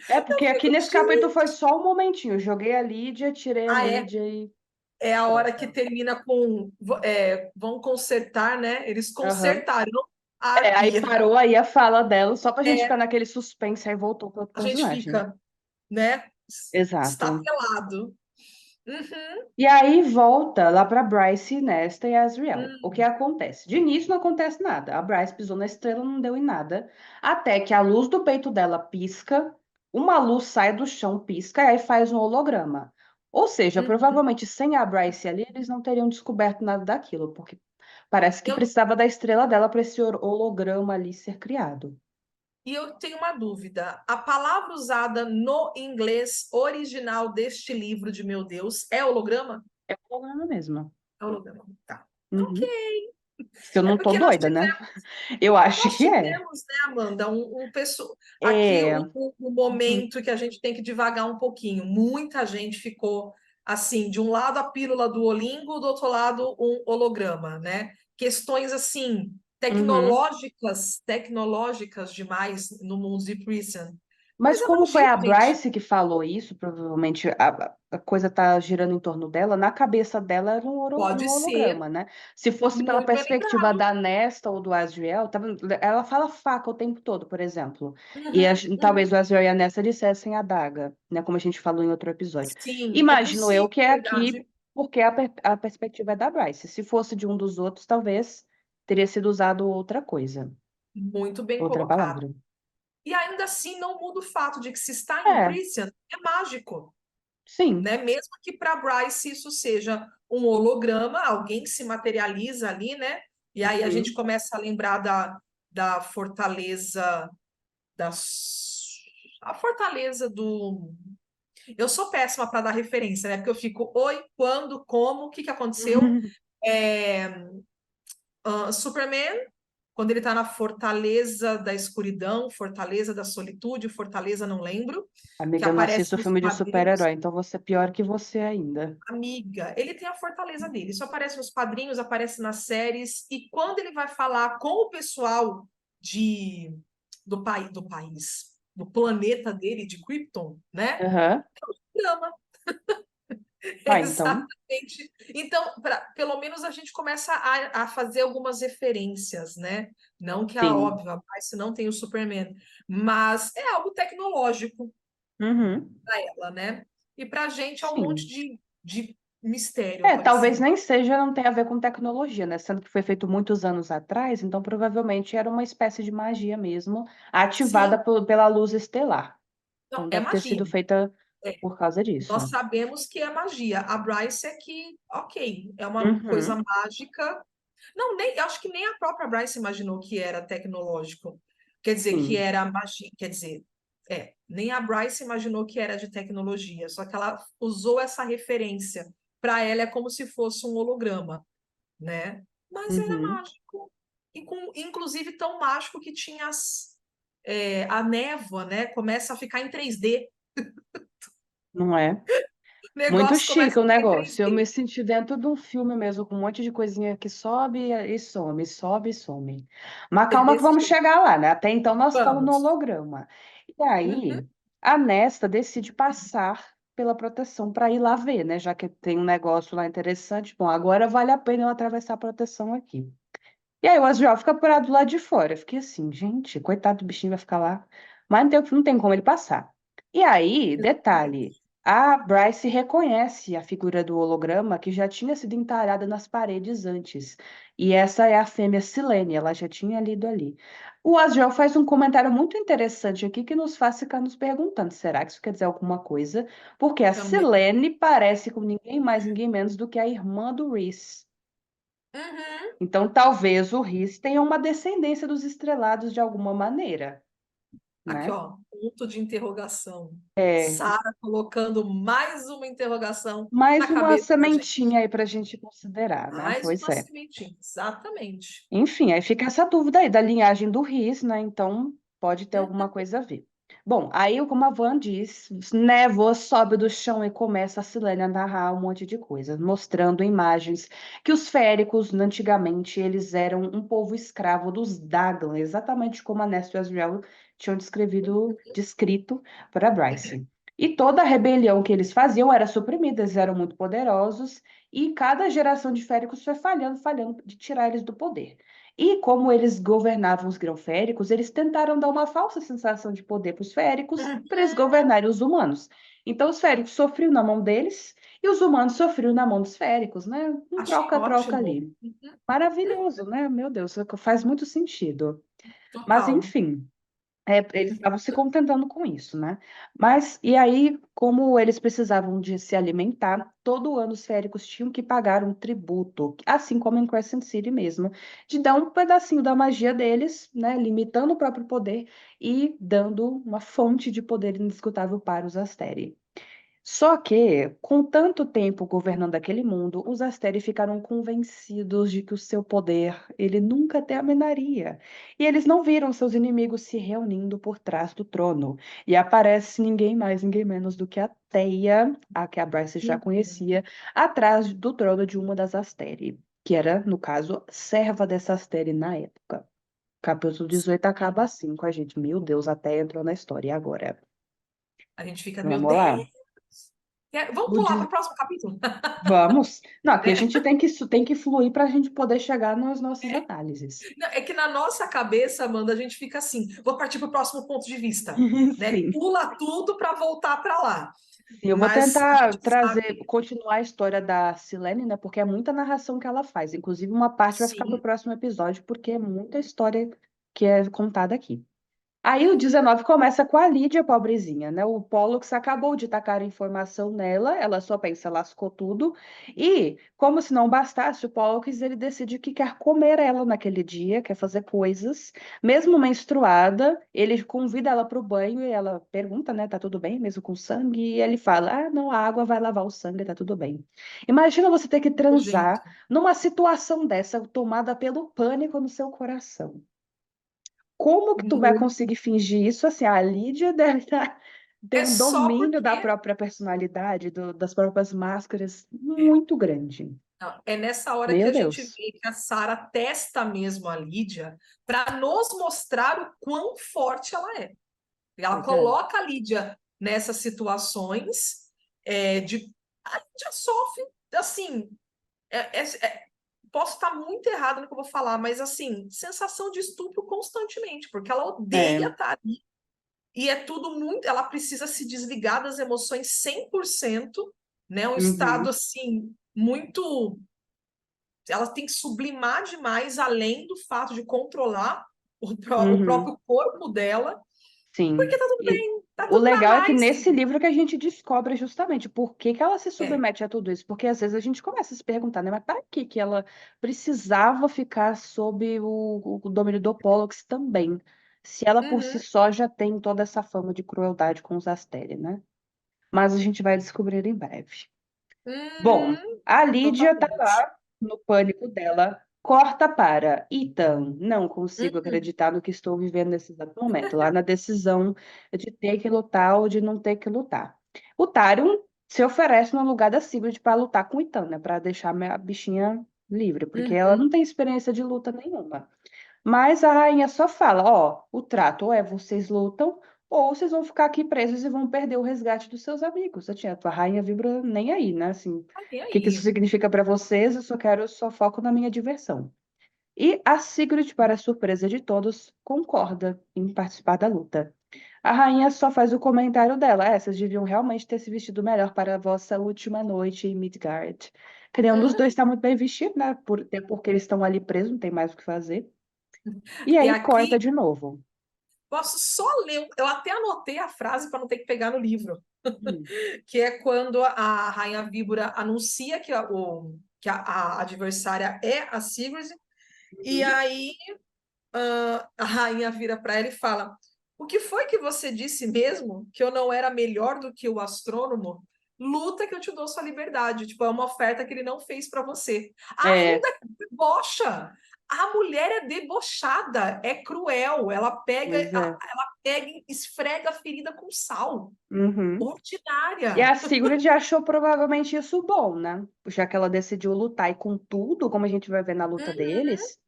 É porque Eu aqui fico, nesse capítulo foi gente. só um momentinho. Eu joguei a Lídia, tirei a É. Lídia e É a hora que pronto. termina com. Vão consertar, né? Eles Aham. consertarão a É, aí arpia. parou aí a fala dela, só pra gente ficar É, naquele suspense, aí voltou para outro a gente personagem. fica, né? Exato. Estatelado. Uhum. E aí volta lá para Bryce, Nesta e Azriel. O que Hum. acontece? De início não acontece nada. A Bryce pisou na estrela, não deu em nada. Até que a luz do peito dela pisca, uma luz sai do chão, pisca, e aí faz um holograma. Ou seja, Uhum. provavelmente sem a Bryce ali, eles não teriam descoberto nada daquilo, porque parece que Eu, precisava da estrela dela para esse holograma ali ser criado. e eu tenho uma dúvida. A palavra usada no inglês original deste livro de Meu Deus é holograma? É um holograma mesmo. É holograma. Tá. Ok. Uhum. Se eu É não tô porque nós doida, né? Eu acho Nós que é. tivemos, né, Amanda, aqui É. um Uhum. momento que a gente tem que devagar um pouquinho. Muita gente ficou assim, de um lado a pílula do Olingo, do outro lado um holograma, né? Questões assim. Uhum. tecnológicas demais no mundo de Prison. Mas Mas é como foi magia, a gente. Bryce que falou isso, provavelmente a coisa tá girando em torno dela, na cabeça dela era um Pode ser, holograma, né? Se fosse pela muito bem perspectiva lembrado. da Nesta ou do Azriel, tá vendo? Ela fala faca o tempo todo, por exemplo. E Uhum, talvez uhum. o Azriel e a Nesta dissessem adaga, né? Como a gente falou em outro episódio. Sim, é Imagino eu possível, que é aqui, verdade. porque a perspectiva é da Bryce. Se fosse de um dos outros, talvez teria sido usado outra coisa, Muito bem outra colocado. palavra. E ainda assim não muda o fato de que se está em É, Prison é mágico, sim. né? Mesmo que para Bryce isso seja um holograma, alguém que se materializa ali, né? E aí a gente Uhum. começa a lembrar da fortaleza a fortaleza do. Eu sou péssima para dar referência, né? Porque eu fico, oi, quando, como, o que que aconteceu? É, Superman, quando ele está na fortaleza da escuridão, fortaleza da solitude, fortaleza não lembro, que Amiga, eu não aparece assisto nos filme de quadrinhos. super-herói, então vou ser pior que você ainda. Amiga, ele tem a fortaleza dele. Isso aparece nos quadrinhos, aparece nas séries. E quando ele vai falar com o pessoal de do país, do planeta dele, de Krypton, né? Aham. Drama. Ah, então, Exatamente. Então, pelo menos a gente começa a fazer algumas referências, né? Não que a sim. óbvia, mas se não tem o Superman, mas é algo tecnológico Uhum. para ela, né? E para a gente é um monte Sim. de mistério Talvez aparecendo. nem seja, não tenha a ver com tecnologia, né? Sendo que foi feito muitos anos atrás, então provavelmente era uma espécie de magia mesmo, ativada Sim, pela luz estelar. não, Então é deve ter magia. sido feita É, por causa nós disso. sabemos que é magia. A Bryce é que, ok, é uma coisa Uhum. mágica. Não, nem, acho que nem a própria Bryce imaginou que era tecnológico. Quer dizer, que Sim. era magia. Quer dizer, nem a Bryce imaginou que era de tecnologia, só que ela usou essa referência. Para ela é como se fosse um holograma, né? Mas ele é Uhum. mágico. Inclusive tão mágico que tinha a névoa, né? Começa a ficar em 3D. Não é? O Muito negócio chique começa o a ficar em negócio. Eu 3D. me senti dentro de um filme mesmo, com um monte de coisinha que sobe e some, sobe e some. Mas É calma que desse vamos jeito. chegar lá, né? Até então nós estamos no Vamos. holograma. E Uhum. aí, a Nesta decide passar pela proteção para ir lá ver, né? Já que tem um negócio lá interessante. Bom, agora vale a pena eu atravessar a proteção aqui. E aí o Asriel fica parado lá de fora. Eu fiquei assim, gente, coitado do bichinho vai ficar lá. Mas não tem como ele passar. E aí, detalhe, Exatamente. a Bryce reconhece a figura do holograma que já tinha sido entalhada nas paredes antes. E essa é a fêmea Silene, ela já tinha lido ali. O Asriel faz um comentário muito interessante aqui que nos faz ficar nos perguntando, será que isso quer dizer alguma coisa? Porque a Também. Silene parece com ninguém mais, ninguém menos do que a irmã do Rhys. Uhum. Então, talvez o Riz tenha uma descendência dos estrelados de alguma maneira, Aqui, né? ó, ponto de interrogação. É, Sara colocando mais uma interrogação na mais uma cabeça da sementinha gente. aí para a gente considerar, né? Mais Pois uma é. sementinha. Exatamente. Enfim, aí fica essa dúvida aí da linhagem do Riz, né? Então, pode ter alguma coisa a ver. Bom, aí, como a Van diz, névoa sobe do chão e começa a Silene a narrar um monte de coisas, mostrando imagens que os féricos, antigamente, eles eram um povo escravo dos Dagon, exatamente como a Nestor e Asriel tinham descrito para Bryce. E toda a rebelião que eles faziam era suprimida, eles eram muito poderosos, e cada geração de féricos foi falhando, falhando de tirar eles do poder. E como eles governavam os grão-féricos, eles tentaram dar uma falsa sensação de poder para os féricos, Uhum. para eles governarem os humanos. Então, os féricos sofriam na mão deles e os humanos sofriam na mão dos féricos, né? Um Achei troca-troca ótimo. ali. Uhum. Maravilhoso, né? Meu Deus, faz muito sentido. Mas, Total. enfim. Eles estavam se contentando com isso, né? Mas, e aí, como eles precisavam de se alimentar, todo ano os féricos tinham que pagar um tributo, assim como em Crescent City mesmo, de dar um pedacinho da magia deles, né? Limitando o próprio poder e dando uma fonte de poder indiscutível para os Asteri. Só que, com tanto tempo governando aquele mundo, os Asteri ficaram convencidos de que o seu poder ele nunca terminaria. E eles não viram seus inimigos se reunindo por trás do trono. E aparece ninguém mais, ninguém menos do que a Teia, a que a Bryce já Uhum. conhecia, atrás do trono de uma das Asteri. que era, no caso, serva dessa Asteri na época. Capítulo 18 acaba Sim. assim com a gente. Meu Deus, até entrou na história. E agora? A gente fica, meu Vamos Deus. lá. Vamos O pular para de- o próximo capítulo? Vamos. Não, aqui a Né? gente tem que fluir para a gente poder chegar nas nossas análises. Não, é que na nossa cabeça, Amanda, a gente fica assim, vou partir para o próximo ponto de vista, né? Sim. Pula tudo para voltar para lá. Sim, eu vou Mas a tentar gente trazer, sabe, continuar a história da Silene, né? Porque é muita narração que ela faz. Inclusive, uma parte vai ficar para o sim. próximo episódio, porque é muita história que é contada aqui. Aí o Uhum, 19 começa com a Lídia, pobrezinha, né? O Pollux acabou de tacar informação nela, ela só pensa, lascou tudo. E, como se não bastasse, o Pollux, ele decide que quer comer ela naquele dia, quer fazer coisas. Mesmo menstruada, ele convida ela para o banho e ela pergunta, né? Tá tudo bem, mesmo com sangue? E ele fala, ah, não, a água vai lavar o sangue, tá tudo bem. Imagina você ter que transar nojento. numa situação dessa, tomada pelo pânico no seu coração. Como que tu vai Muito. conseguir fingir isso? Assim, a Lídia deve ter É um só domínio da porque própria personalidade, das próprias máscaras muito grande. não, é nessa hora que Meu a gente Deus. vê que a Sarah testa mesmo a Lídia para nos mostrar o quão forte ela é. Ela Pois é. coloca a Lídia nessas situações de a Lídia sofre assim. Posso estar muito errado no que eu vou falar, mas assim, sensação de estupro constantemente, porque ela É. odeia estar ali. E é tudo muito. Ela precisa se desligar das emoções 100%, né? Um estado Uhum, assim, muito. Ela tem que sublimar demais, além do fato de controlar o uhum, próprio corpo dela, porque sim. tá tudo E bem, tá o tudo na legal é que nice. nesse livro que a gente descobre justamente por que que ela se É. submete a tudo isso. Porque às vezes a gente começa a se perguntar, né? Mas para que ela precisava ficar sob o domínio do Pollux também? Se ela por si Uhum, só já tem toda essa fama de crueldade com os Asteri, né? Mas a gente vai descobrir em breve. Bom, uhum, a Lídia tá totalmente. lá no pânico dela. Corta para Ethan. Não consigo Uhum, acreditar no que estou vivendo nesse exato momento. Lá na decisão de ter que lutar ou de não ter que lutar. O Tyrion se oferece no lugar da Sigrid para lutar com o Ethan, né? Para deixar a bichinha livre, porque ela uhum. não tem experiência de luta nenhuma. Mas a rainha só fala, ó, o trato ou é vocês lutam, ou vocês vão ficar aqui presos e vão perder o resgate dos seus amigos. A rainha vibra nem aí, né? Assim, o Tá nem que que isso aí. significa para vocês? Só foco na minha diversão. E a Sigrid, para a surpresa de todos, concorda em participar da luta. A rainha só faz o comentário dela, vocês deviam realmente ter se vestido melhor para a vossa última noite em Midgard. Que nenhum dos dois Uhum. está muito bem vestido, né? Até porque eles estão ali presos, não tem mais o que fazer. E E aí corta aqui de novo. posso só ler, eu até anotei a frase para não ter que pegar no livro, Hum, que é quando a Rainha Víbora anuncia que a adversária é a Sigrid, e uhum. aí a rainha vira para ela e fala: O que foi que você disse mesmo? Que eu não era melhor do que o astrônomo? Luta que eu te dou sua liberdade. Tipo, é uma oferta que ele não fez para você. É, Ainda debocha. A mulher é debochada, é cruel. Ela pega, pois é. ela pega e esfrega a ferida com sal. Uhum. E Ordinária. a Sigrid achou provavelmente isso bom, né? Já que ela decidiu lutar e com tudo, como a gente vai ver na luta Uhum. deles.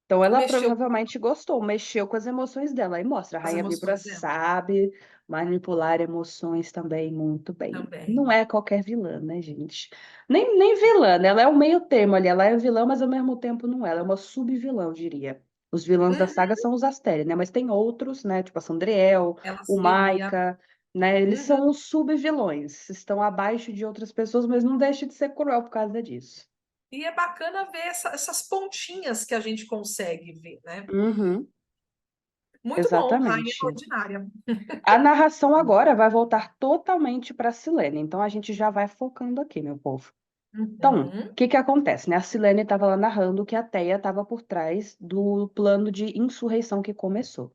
Então ela Mexeu com provavelmente gostou, mexeu com as emoções dela. Aí mostra, a as Rainha Víbora emoções dela sabe manipular emoções também muito bem. Não também. é qualquer vilã, né, gente? Nem vilã, né? Ela é um meio termo ali. Ela é vilã, mas ao mesmo tempo não é. Ela é uma sub-vilã, eu diria. Os vilões da saga Uhum. são os Asteri, né? Mas tem outros, né? Tipo a Sandriel, Ela o seria. Maika, né? Eles Uhum. são os sub-vilões. Estão abaixo de outras pessoas, mas não deixa de ser cruel por causa disso. E é bacana ver essas pontinhas que a gente consegue ver, né? Uhum, Muito bom, Rainha exatamente. Ordinária. A narração agora vai voltar totalmente para a Silene, então a gente já vai focando aqui, meu povo. Então, o Uhum, que que acontece, né? A Silene estava lá narrando que a Teia estava por trás do plano de insurreição que começou.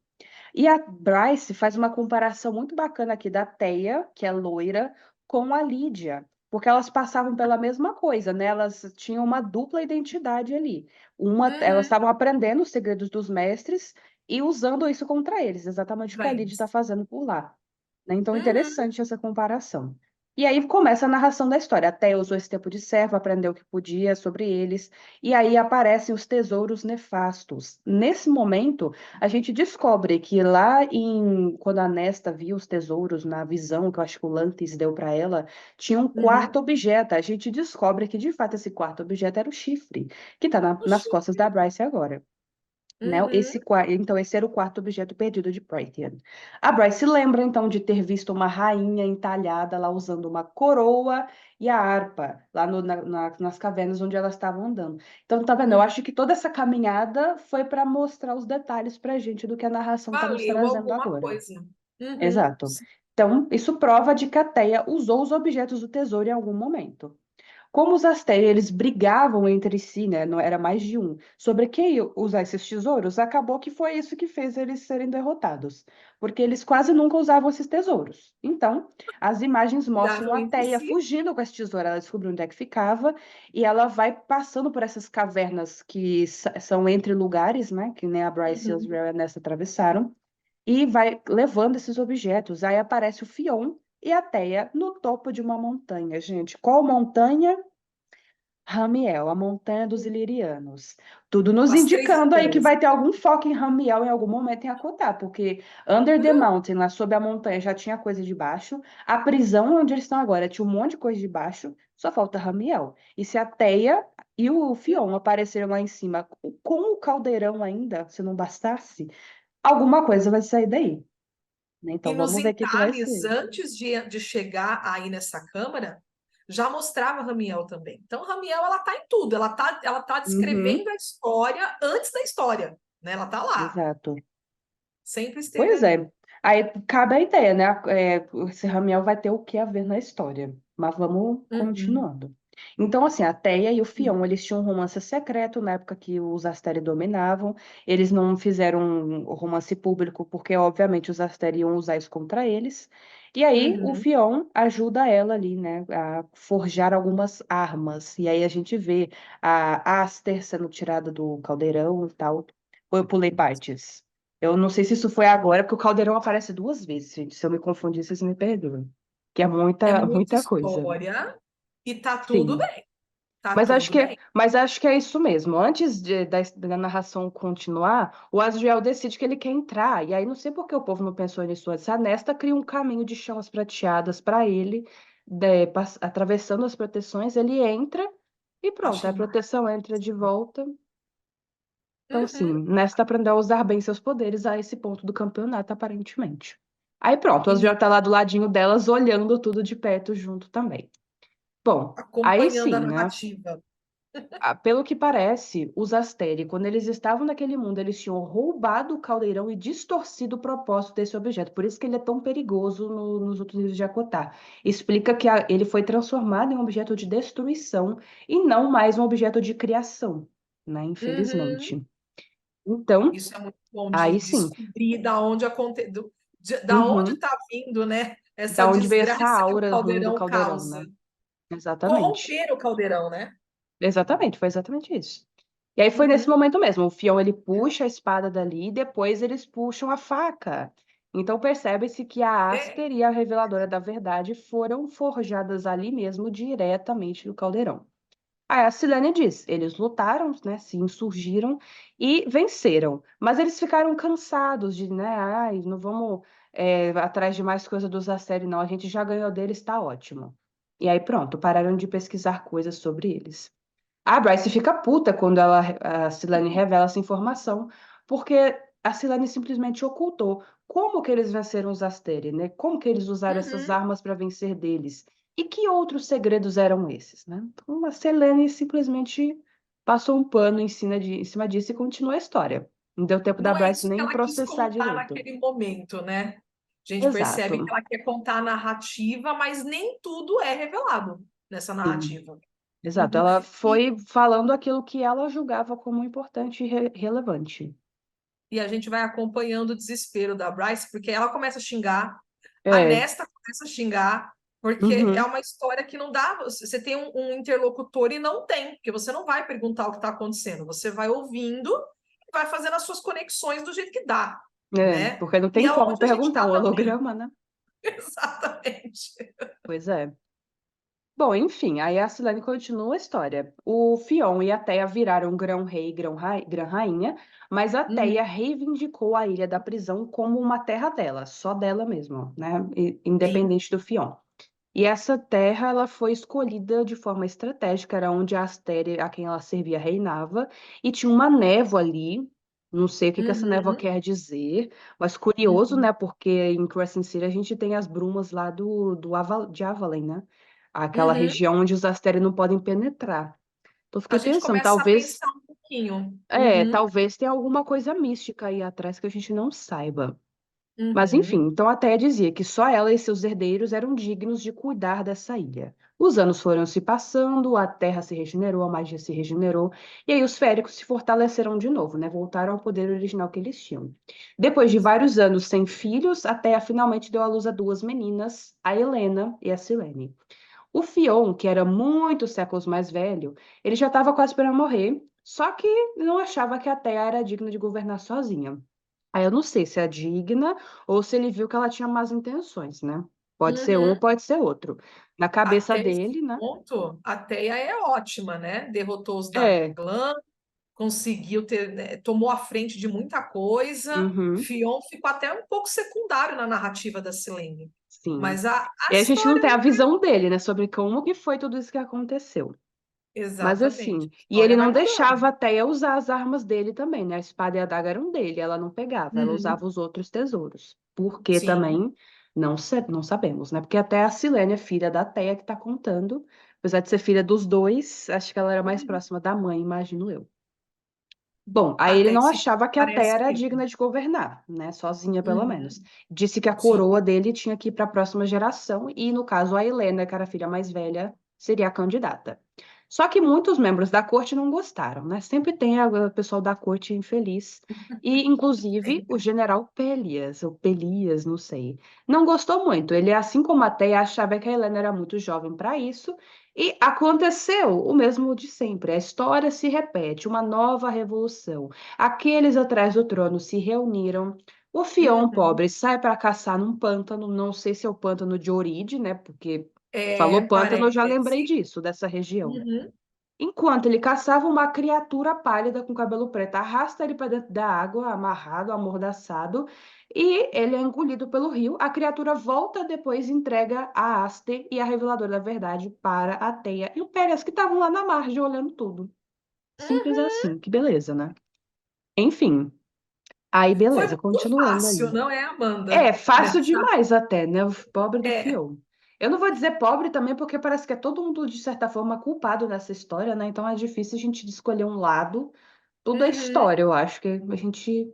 E a Bryce faz uma comparação muito bacana aqui da Teia, que é loira, com a Lídia, porque elas passavam pela mesma coisa, né? Elas tinham uma dupla identidade ali. Elas uhum. estavam aprendendo os segredos dos mestres e usando isso contra eles, exatamente o que Pra a Lídia está eles. fazendo por lá, né? Então, Uhum. interessante essa comparação. E aí começa a narração da história. Até usou esse tempo de servo, aprendeu o que podia sobre eles, e aí aparecem os tesouros nefastos. Nesse momento, a gente descobre que quando a Nesta viu os tesouros na visão que eu acho que o Lantis deu para ela, tinha um Uhum. quarto objeto. A gente descobre que de fato esse quarto objeto era o chifre, que está O nas costas da chifre. Bryce agora. Né? Uhum. Então, esse era o quarto objeto perdido de Prythian. A Bryce lembra, então, de ter visto uma rainha entalhada lá usando uma coroa e a harpa, lá nas cavernas onde elas estavam andando. Então, tá vendo? Eu Uhum. acho que toda essa caminhada foi para mostrar os detalhes pra gente do que a narração está nos Valeu trazendo alguma agora. coisa. Uhum. Exato. Então, isso prova de que a Teia usou os objetos do tesouro em algum momento. Como os Astérios eles brigavam entre si, né? Não era mais de um, sobre quem ia usar esses tesouros, acabou que foi isso que fez eles serem derrotados, porque eles quase nunca usavam esses tesouros. Então, as imagens mostram Brigavam a entre Teia si. fugindo com esse tesouro, ela descobriu onde é que ficava e ela vai passando por essas cavernas que são entre lugares, né? Que nem a Bryce e Uhum. a Nessa atravessaram e vai levando esses objetos. Aí aparece o Fion e a Teia no topo de uma montanha, gente. Qual montanha? Ramiel, a montanha dos Ilirianos. Tudo Com nos as três indicando aí que estrelas. vai ter algum foco em Ramiel em algum momento em Akotá, porque Under the Mountain, lá sob a montanha, já tinha coisa de baixo. A prisão onde eles estão agora tinha um monte de coisa de baixo, só falta Ramiel. E se a Teia e o Fion apareceram lá em cima com o caldeirão ainda, se não bastasse, alguma coisa vai sair daí, né? E Então nos vamos ver o que que vai entalhes, ser. antes de chegar aí nessa câmara, já mostrava Ramiel também. Então, Ramiel, ela tá em tudo. Ela tá Uhum, descrevendo a história antes da história, né? Ela tá lá. exato. Sempre esteve Pois ali. é. Aí cabe a ideia, né? Esse Ramiel vai ter o que a ver na história. Mas vamos Uhum. continuando. Então, assim, a Teia e o Fion, eles tinham um romance secreto na época que os Asteri dominavam. Eles não fizeram um romance público, porque, obviamente, os Asteri iam usar isso contra eles. E aí, o Uhum. Fion ajuda ela ali, né, a forjar algumas armas. E aí a gente vê a Aster sendo tirada do caldeirão e tal. Ou eu pulei partes? Eu não sei se isso foi agora, porque o caldeirão aparece duas vezes, gente. Se eu me confundir, vocês me perdoem. Que é É muita, muita muita coisa. história e tá tudo Sim. bem. Tá tudo bem. Mas acho que é isso mesmo. Antes da narração continuar, o Asriel decide que ele quer entrar. E aí não sei por que o povo não pensou nisso antes. A Nesta cria um caminho de chamas prateadas para ele, atravessando as proteções, ele entra e pronto, a Achei mais. proteção entra de volta. Então, assim, Uhum. Nesta aprendeu a usar bem seus poderes a esse ponto do campeonato, aparentemente. Aí pronto, o E Asriel tá lá do ladinho delas, olhando tudo de perto junto também. Bom, aí acompanhando a sim, né? narrativa. Pelo que parece, os Asteri, quando eles estavam naquele mundo, eles tinham roubado o caldeirão e distorcido o propósito desse objeto. Por isso que ele é tão perigoso nos outros livros de Akotar. Explica que ele foi transformado em um objeto de destruição e não mais um objeto de criação, né? Uhum. Infelizmente. Então, Isso é muito bom de aí sim. descobrir da onde Uhum. está vindo, né? Essa Da onde veio essa desgraça que o aura ruim do caldeirão caldeirão, causa. né? Exatamente. Corromper o caldeirão, né? Exatamente, foi exatamente isso. E aí foi nesse Uhum. momento mesmo, o Fion ele puxa a espada dali e depois eles puxam a faca. Então percebe-se que a É. Aster e a Reveladora da Verdade foram forjadas ali mesmo, diretamente do caldeirão. Aí a Silene diz, eles lutaram, né, se insurgiram e venceram, mas eles ficaram cansados de, né, ai, não vamos atrás de mais coisa dos Asteri, não, a gente já ganhou deles, está ótimo. E aí pronto, pararam de pesquisar coisas sobre eles. A Bryce fica puta quando a Silene revela essa informação, porque a Silene simplesmente ocultou como que eles venceram os Asteri, né? Como que eles usaram essas Uhum. armas para vencer deles. E que outros segredos eram esses, né? Então a Selene simplesmente passou um pano em cima disso e continuou a história. Não deu tempo da Não é Bryce isso que nem ela quis processar contar direito. naquele momento, né? A gente Exato. percebe que ela quer contar a narrativa, mas nem tudo é revelado nessa Sim, narrativa. exato. Uhum. Ela E, foi falando aquilo que ela julgava como importante e relevante. e a gente vai acompanhando o desespero da Bryce, porque ela começa a xingar, a É. Nesta começa a xingar, porque é Uhum. uma história que não dá. Você tem um interlocutor e não tem, porque você não vai perguntar o que está acontecendo, você vai ouvindo e vai fazendo as suas conexões do jeito que dá, É, né? porque não E tem é como onde a gente perguntar está um também. holograma, né? Exatamente. Pois é. Bom, enfim, aí a Silene continua a história. O Fion e a Teia viraram grão-rei e grã-rainha, mas a Uhum, Teia reivindicou a Ilha da Prisão como uma terra dela, só dela mesmo, né? sim. Independente do Fion. E essa terra, ela foi escolhida de forma estratégica, era onde a Astéria, a quem ela servia, reinava, e tinha uma névoa ali, não sei o que que essa névoa Uhum, quer dizer, mas curioso, uhum, né, porque em Crescent City a gente tem as brumas lá de Avalon, né, aquela uhum. região onde os Astérios não podem penetrar. Então eu A fiquei gente pensando, começa a talvez, pensar um pouquinho. Uhum, talvez tenha alguma coisa mística aí atrás que a gente não saiba. Mas enfim, uhum. então a Teia dizia que só ela e seus herdeiros eram dignos de cuidar dessa ilha. Os anos foram se passando, a terra se regenerou, a magia se regenerou, e aí os féricos se fortaleceram de novo, né? Voltaram ao poder original que eles tinham. Depois de vários anos sem filhos, a Teia finalmente deu à luz a duas meninas, a Helena e a Silene. O Fion, que era muitos séculos mais velho, ele já estava quase para morrer, só que não achava que a Teia era digna de governar sozinha. Aí eu não sei se é digna ou se ele viu que ela tinha más intenções, né? Pode ser um, Uhum. pode ser outro. Na cabeça Até esse dele, né? ponto, a Teia é ótima, né? Derrotou os É. Daglan, conseguiu ter, né, tomou a frente de muita coisa. Uhum, Fion ficou até um pouco secundário na narrativa da Silene. sim. Mas a E a gente não história tem a não é visão dele, né? Sobre como que foi tudo isso que aconteceu. Mas exatamente. assim, A e ele história vai não mudando. deixava a Teia usar as armas dele também, né? A espada e a adaga eram dele, ela não pegava, ela Uhum. usava os outros tesouros. Por quê Sim. também? Não sabemos, né? Porque até a Silene é filha da Teia que tá contando. Apesar de ser filha dos dois, acho que ela era mais Uhum. próxima da mãe, imagino eu. Bom, aí ele Até não esse achava que a Terra parece era mesmo. digna de governar, né? Sozinha, pelo menos. Uhum. Disse que a Sim. coroa dele tinha que ir para a próxima geração e, no caso, a Helena, que era a filha mais velha, seria a candidata. Só que muitos membros da corte não gostaram, né? Sempre tem o pessoal da corte infeliz. E, inclusive, o general Pelias, ou Pelias, não sei, não gostou muito. Ele, assim como a Teia, achava que a Helena era muito jovem para isso. E aconteceu o mesmo de sempre. A história se repete, uma nova revolução. Aqueles atrás do trono se reuniram. O Fion, Uhum. pobre, sai para caçar num pântano. Não sei se é o pântano de Oride, né? Porque É, falou pântano, eu já lembrei parece. disso, dessa região. Uhum. Enquanto ele caçava, uma criatura pálida com cabelo preto arrasta ele para dentro da água, amarrado, amordaçado, e ele é engolido pelo rio. A criatura volta depois e entrega a Aster e a Reveladora da Verdade para a Teia e o Pérez, que estavam lá na margem olhando tudo. Simples Uhum. assim, que beleza, né? Enfim, aí Foi beleza, muito continuando fácil, ali. não é, É Amanda? fácil Nessa... demais até, né? O pobre do É. Fion. Eu não vou dizer pobre também, porque parece que é todo mundo, de certa forma, culpado nessa história, né? Então é difícil a gente escolher um lado. Tudo é Uhum. história, eu acho que a gente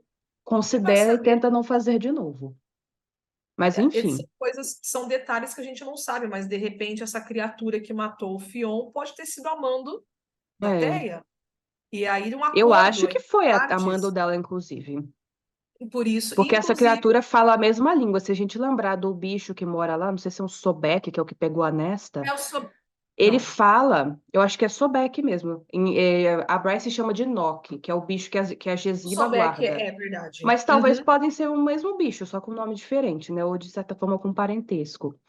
E vai considera e saber. tenta não fazer de novo. Mas Essas são enfim, coisas, são detalhes que a gente não sabe, mas de repente essa criatura que matou o Fion pode ter sido Amando da é, Teia. E aí um eu acho acordo que entre foi a Amanda partes. dela, inclusive. E por isso, Porque essa inclusive, criatura fala a mesma língua. Se a gente lembrar do bicho que mora lá, não sei se é um Sobek, que é o que pegou a Nesta, é o so... ele Não, fala, eu acho que é Sobek mesmo. A Bryce chama de Nock, que é o bicho que a o Gesiva Sobek guarda. é verdade. Mas talvez Uhum. podem ser o mesmo bicho, só com nome diferente, né? Ou de certa forma com parentesco.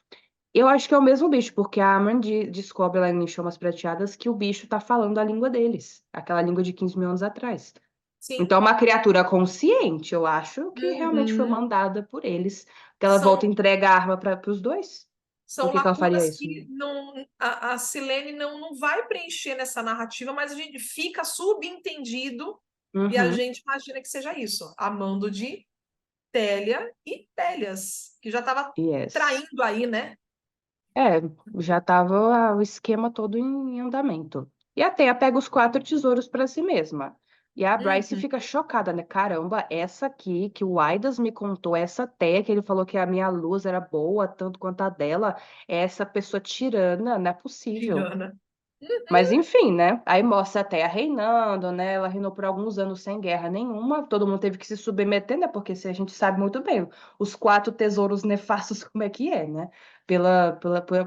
Eu acho que é o mesmo bicho, porque a Amran descobre lá em Chamas Prateadas que o bicho tá falando a língua deles, aquela língua de 15 mil anos atrás. Sim. Então, é uma criatura consciente, eu acho que realmente foi Uhum. mandada por eles, que ela volta e São, entrega a arma para os dois. Por são que que ela faria lacunas isso? que não, a Silene não vai preencher nessa narrativa, mas a gente fica subentendido e a Uhum, gente imagina que seja isso, amando de Télia e Pélias, que já estava yes. traindo aí, né? É, já estava o esquema todo em andamento. E a Thea pega os quatro tesouros para si mesma. E a Bryce Uhum. fica chocada, né? Caramba, essa aqui que o Aidas me contou, essa Thea que ele falou que a minha luz era boa tanto quanto a dela, é essa pessoa tirana, não é possível. Tirana. Mas enfim, né? Aí mostra a Thea reinando, né? Ela reinou por alguns anos sem guerra nenhuma, todo mundo teve que se submeter, né? Porque se a gente sabe muito bem, os quatro tesouros nefastos, como é que é, né?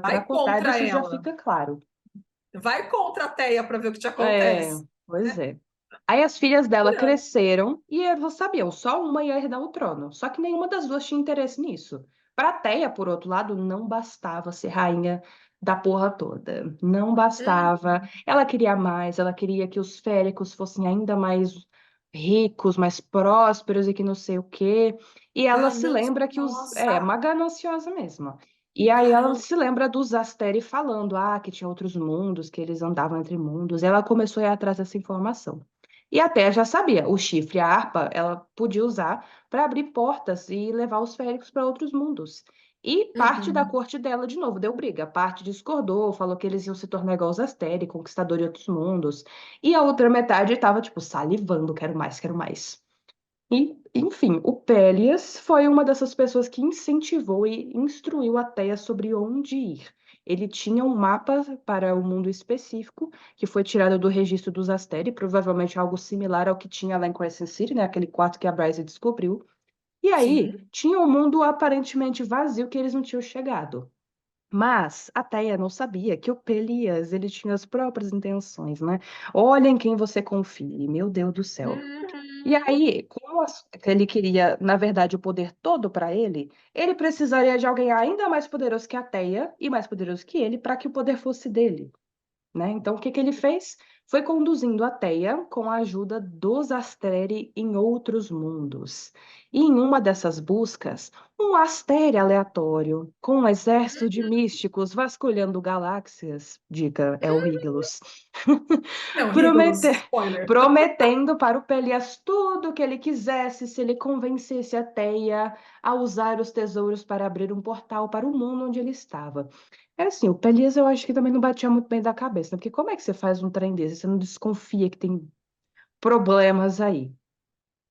Para Vai contar, contra isso já ela. fica claro. Vai contra a Teia para ver o que te É, acontece. pois é. Aí as filhas dela Tirana. cresceram e elas sabiam, só uma ia herdar o trono. Só que nenhuma das duas tinha interesse nisso. Pra Teia, por outro lado, não bastava ser rainha da porra toda. Não bastava. Uhum. Ela queria mais, ela queria que os féricos fossem ainda mais ricos, mais prósperos e que não sei o quê. E ela se lembra que os. É, Gananciosa. uma gananciosa mesmo. E aí ela Caramba. se lembra dos Asteri falando, que tinha outros mundos, que eles andavam entre mundos. E ela começou a ir atrás dessa informação. E até já sabia, o chifre, a harpa, ela podia usar para abrir portas e levar os féricos para outros mundos. E parte da Uhum. corte dela, de novo, deu briga. Parte discordou, falou que eles iam se tornar igual os Asteri, conquistador de outros mundos. E a outra metade estava, tipo, salivando, quero mais, quero mais. E, enfim, o Pélias foi uma dessas pessoas que incentivou e instruiu a Theia sobre onde ir. Ele tinha um mapa para o mundo específico, que foi tirado do registro dos Asteri, provavelmente algo similar ao que tinha lá em Crescent City, né? Aquele quarto que a Bryce descobriu. E aí, Sim. tinha um mundo aparentemente vazio que eles não tinham chegado. Mas a Teia não sabia que o Pelias, ele tinha as próprias intenções, né? Olha em quem você confie, meu Deus do céu. E Uhum. aí, que ele queria, na verdade, o poder todo para ele, ele precisaria de alguém ainda mais poderoso que a Teia e mais poderoso que ele para que o poder fosse dele, né? Então, o que que ele fez? Foi conduzindo a Teia com a ajuda dos Asteri em outros mundos. E em uma dessas buscas, um Asteri aleatório, com um exército de místicos vasculhando galáxias, dica, é o Regulus, É o Regulus, promete- spoiler. prometendo para o Pelias tudo o que ele quisesse se ele convencesse a Teia a usar os tesouros para abrir um portal para o mundo onde ele estava. É assim, o Pelias eu acho que também não batia muito bem da cabeça, né? Porque como é que você faz um trem desse? Você não desconfia que tem problemas aí.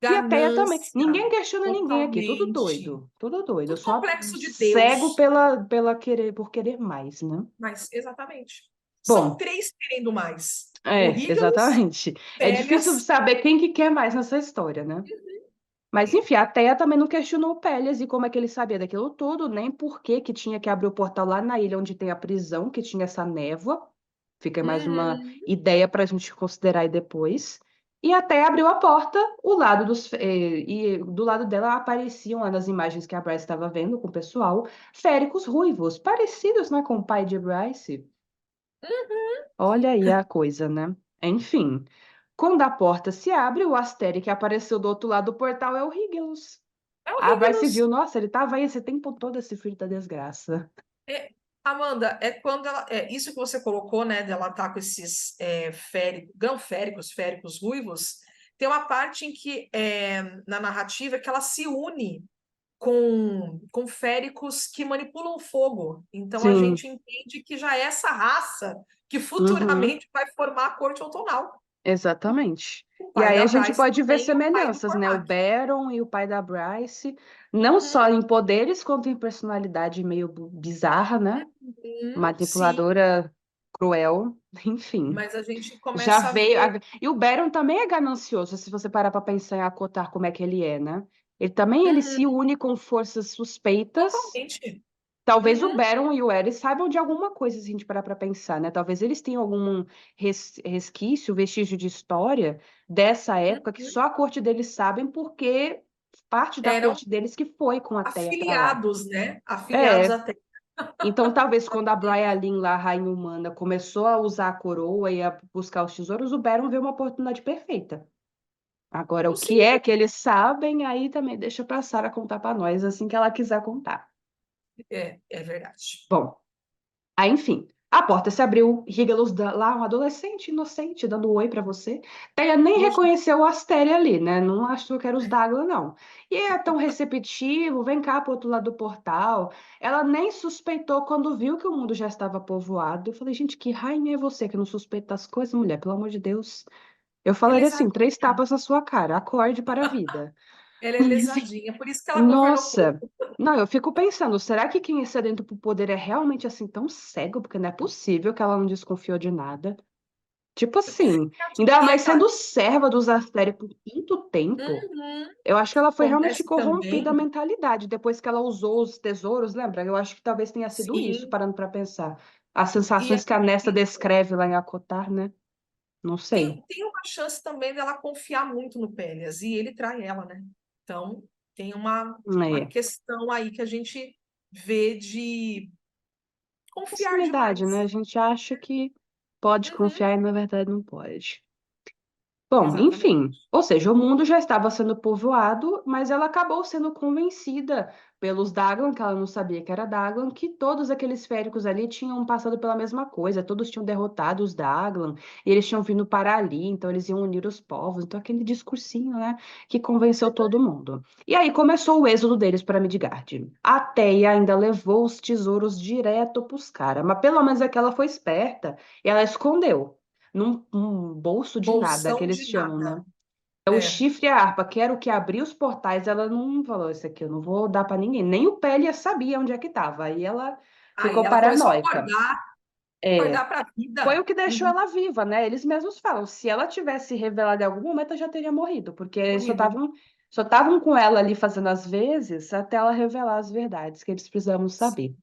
E a Teia também. Ganância, Ninguém questiona ninguém aqui, tudo totalmente. doido, tudo doido. Tudo Só complexo de cego Deus. pela querer, por querer mais, né? Mas, exatamente. São Bom, três querendo mais. O é, Regulus, exatamente. É difícil Pélias. saber quem que quer mais nessa história, né? Mas enfim, a Teia também não questionou o Pélias e como é que ele sabia daquilo tudo, nem por que que tinha que abrir o portal lá na ilha onde tem a prisão, que tinha essa névoa. Fica mais uma Uhum. ideia para a gente considerar aí depois. E até abriu a porta, o lado e do lado dela apareciam lá nas imagens que a Bryce estava vendo com o pessoal, féricos ruivos, parecidos, né, com o pai de Bryce. Olha aí a coisa, né? Enfim, quando a porta se abre, o Astério que apareceu do outro lado do portal é o Regulus. É o A Bryce Regulus. viu, nossa, ele tava aí esse tempo todo, esse filho da desgraça. É, Amanda, é quando ela. É, isso que você colocou, né? Dela estar com esses grão-féricos, féricos ruivos. Tem uma parte em que, na narrativa, que ela se une com féricos que manipulam o fogo. Então a Sim, gente entende que já é essa raça que uhum. futuramente vai formar a corte outonal. Exatamente. O E pai aí a da gente Bryce pode ver também é o pai do semelhanças, né? O Cormac. Baron e o pai da Bryce, não Uhum, só em poderes, quanto em personalidade meio bizarra, né? sim, Manipuladora, cruel, enfim. mas a gente Já começa a veio. ver E o Baron também é ganancioso, se você parar para pensar em acotar como é que ele é, né? Ele uhum, se une com forças suspeitas. totalmente. Talvez o Uhum, Baron e o Aerys saibam de alguma coisa, se a gente parar para pensar, né? Talvez eles tenham algum resquício, vestígio de história dessa época que uhum. só a corte deles sabem, porque parte da Eram corte deles que foi com a Teia para lá. afiliados, né? Afiliados É. até. Então, talvez quando a Briallyn lá, a rainha humana, começou a usar a coroa e a buscar os tesouros, o Baron viu uma oportunidade perfeita. Agora, o que é Possível. que eles sabem, aí também deixa para Sarah contar para nós assim que ela quiser contar. É verdade. Bom, aí, enfim, a porta se abriu, Regulus lá, um adolescente inocente, dando um oi pra você. Teia nem Uhum. reconheceu o Astéria ali, né? Não achou que era os Dagla, não. E é tão receptivo, vem cá pro outro lado do portal. Ela nem suspeitou quando viu que o mundo já estava povoado. Eu falei, gente, que rainha é você que não suspeita das coisas, mulher? Pelo amor de Deus. Eu Ela é falaria assim, três lesadinha. tapas na sua cara, acorde para a vida. Ela é lesadinha. Por isso que ela governou pouco. Nossa, não, eu fico pensando, será que quem é sedento por poder é realmente assim tão cego? Porque não é possível que ela não desconfiou de nada. Tipo assim, ainda E é mais aquela. sendo serva dos Astérios por tanto tempo, Uhum. eu acho que ela foi realmente Acontece corrompida a também. mentalidade depois que ela usou os tesouros, lembra? Eu acho que talvez tenha sido isso, Sim. parando para pensar. As E sensações que a Nesta e descreve lá em Acotar, né? Não sei. tem uma chance também dela confiar muito no Pélias. E ele trai ela, né? Então, tem uma É. questão aí que a gente. vê de confiar Proximidade, né? A demais. gente acha que pode Uhum, confiar e na verdade não pode. Bom, exatamente. enfim, ou seja, o mundo já estava sendo povoado, mas ela acabou sendo convencida pelos Daglan, que ela não sabia que era Daglan, que todos aqueles féricos ali tinham passado pela mesma coisa, todos tinham derrotado os Daglan, e eles tinham vindo para ali, então eles iam unir os povos, então aquele discursinho, né, que convenceu todo mundo. E aí começou o êxodo deles para Midgard. A Teia ainda levou os tesouros direto para os caras, mas pelo menos aquela foi esperta, e ela escondeu num bolso de nada, que Bolsão eles de chamam, nada. né? É o É. chifre e a harpa, que era o que abria os portais. Ela não falou isso aqui, eu não vou dar pra ninguém. Nem o Pélia sabia onde é que tava. Aí ela Aí ficou ela começou a paranoica. É, acordar para a foi vida. o que deixou Uhum, ela viva, né? Eles mesmos falam, se ela tivesse revelado em algum momento, ela já teria morrido, porque eles corrido. só estavam com ela ali fazendo as vezes até ela revelar as verdades que eles precisavam saber,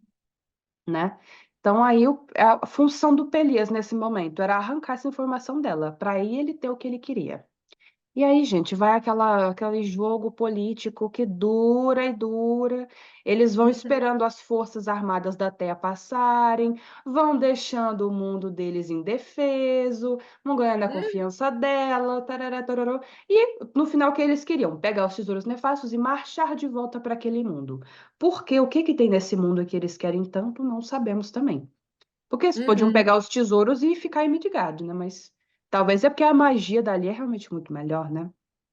né? Então aí a função do Pelias nesse momento era arrancar essa informação dela, para ele ter o que ele queria. E aí, gente, vai aquele jogo político que dura e dura. Eles vão Uhum, esperando as forças armadas da Terra passarem, vão deixando o mundo deles indefeso, vão ganhando a uhum, confiança dela, tarará, tarará. E no final, o que eles queriam? Pegar os tesouros nefastos e marchar de volta para aquele mundo. Porque o que que tem nesse mundo que eles querem tanto, não sabemos também. Porque eles podiam uhum, pegar os tesouros e ficar em Midgard, né? Mas talvez é porque a magia dali é realmente muito melhor, né?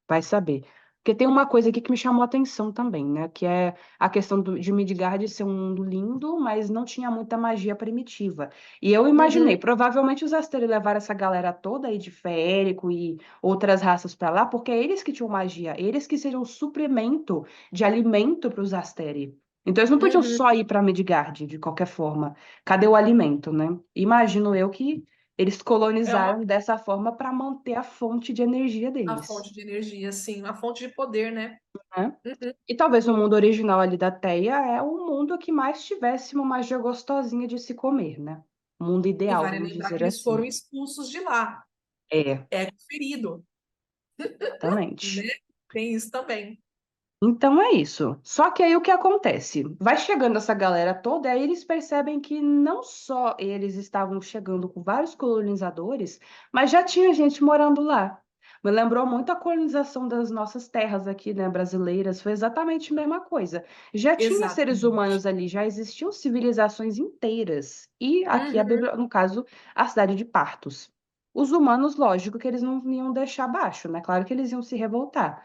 Vai saber. Porque tem uma coisa aqui que me chamou a atenção também, né? Que é a questão de Midgard ser um mundo lindo, mas não tinha muita magia primitiva. E eu imaginei, uhum, provavelmente os Asteri levaram essa galera toda aí de Férico e outras raças pra lá, porque é eles que tinham magia, eles que seriam suprimento de alimento para os Asteri. Então eles não podiam uhum. só ir para Midgard de qualquer forma. Cadê o alimento, né? Imagino eu que eles É uma colonizaram dessa forma para manter a fonte de energia a deles, fonte de energia, sim, a fonte de poder, né? né? Uhum. E talvez no mundo original ali da Terra é o mundo que mais tivesse uma magia gostosinha de se comer, né? O mundo E ideal, vale vamos lembrar que dizer eles assim. foram expulsos de lá. É, É ferido, né? exatamente. Tem isso também. Então é isso. Só que aí o que acontece? Vai chegando essa galera toda, aí eles percebem que não só eles estavam chegando com vários colonizadores, mas já tinha gente morando lá. Me lembrou muito a colonização das nossas terras aqui, né, brasileiras. Foi exatamente a mesma coisa. Já tinha seres Exatamente. humanos ali, já existiam civilizações inteiras. E aqui, Uhum, no caso, a cidade de Partos. Os humanos, lógico que eles não iam deixar abaixo, né? Claro que eles iam se revoltar.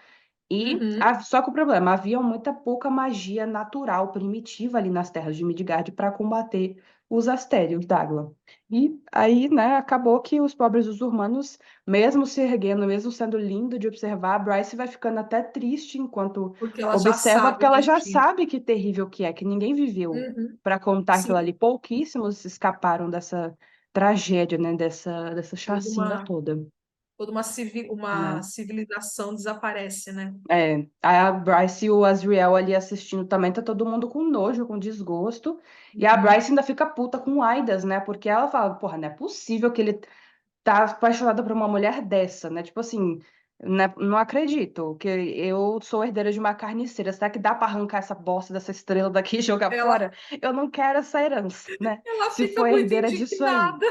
uhum. Só que o problema, havia muita pouca magia natural, primitiva ali nas terras de Midgard para combater os Astérios d'Aglan. E aí, né, acabou que os pobres humanos, mesmo se erguendo, mesmo sendo lindo de observar, a Bryce vai ficando até triste enquanto Porque ela já observa, porque sabe o ela já destino. sabe que terrível que é, que ninguém viveu Uhum. para contar aquilo Sim, ali. Pouquíssimos escaparam dessa tragédia, né, dessa toda chacina uma, toda, toda uma né? civilização desaparece, né? É, a Bryce e o Azriel ali assistindo também, tá todo mundo com nojo, com desgosto. E a Uhum. Bryce ainda fica puta com o Aidas, né? Porque ela fala, porra, não é possível que ele tá apaixonado por uma mulher dessa, né? Tipo assim, né? Não acredito que eu sou herdeira de uma carniceira. Será que dá pra arrancar essa bosta dessa estrela daqui e jogar Ela, fora? Eu não quero essa herança, né? ela Se fica for muito herdeira disso aí. indignada.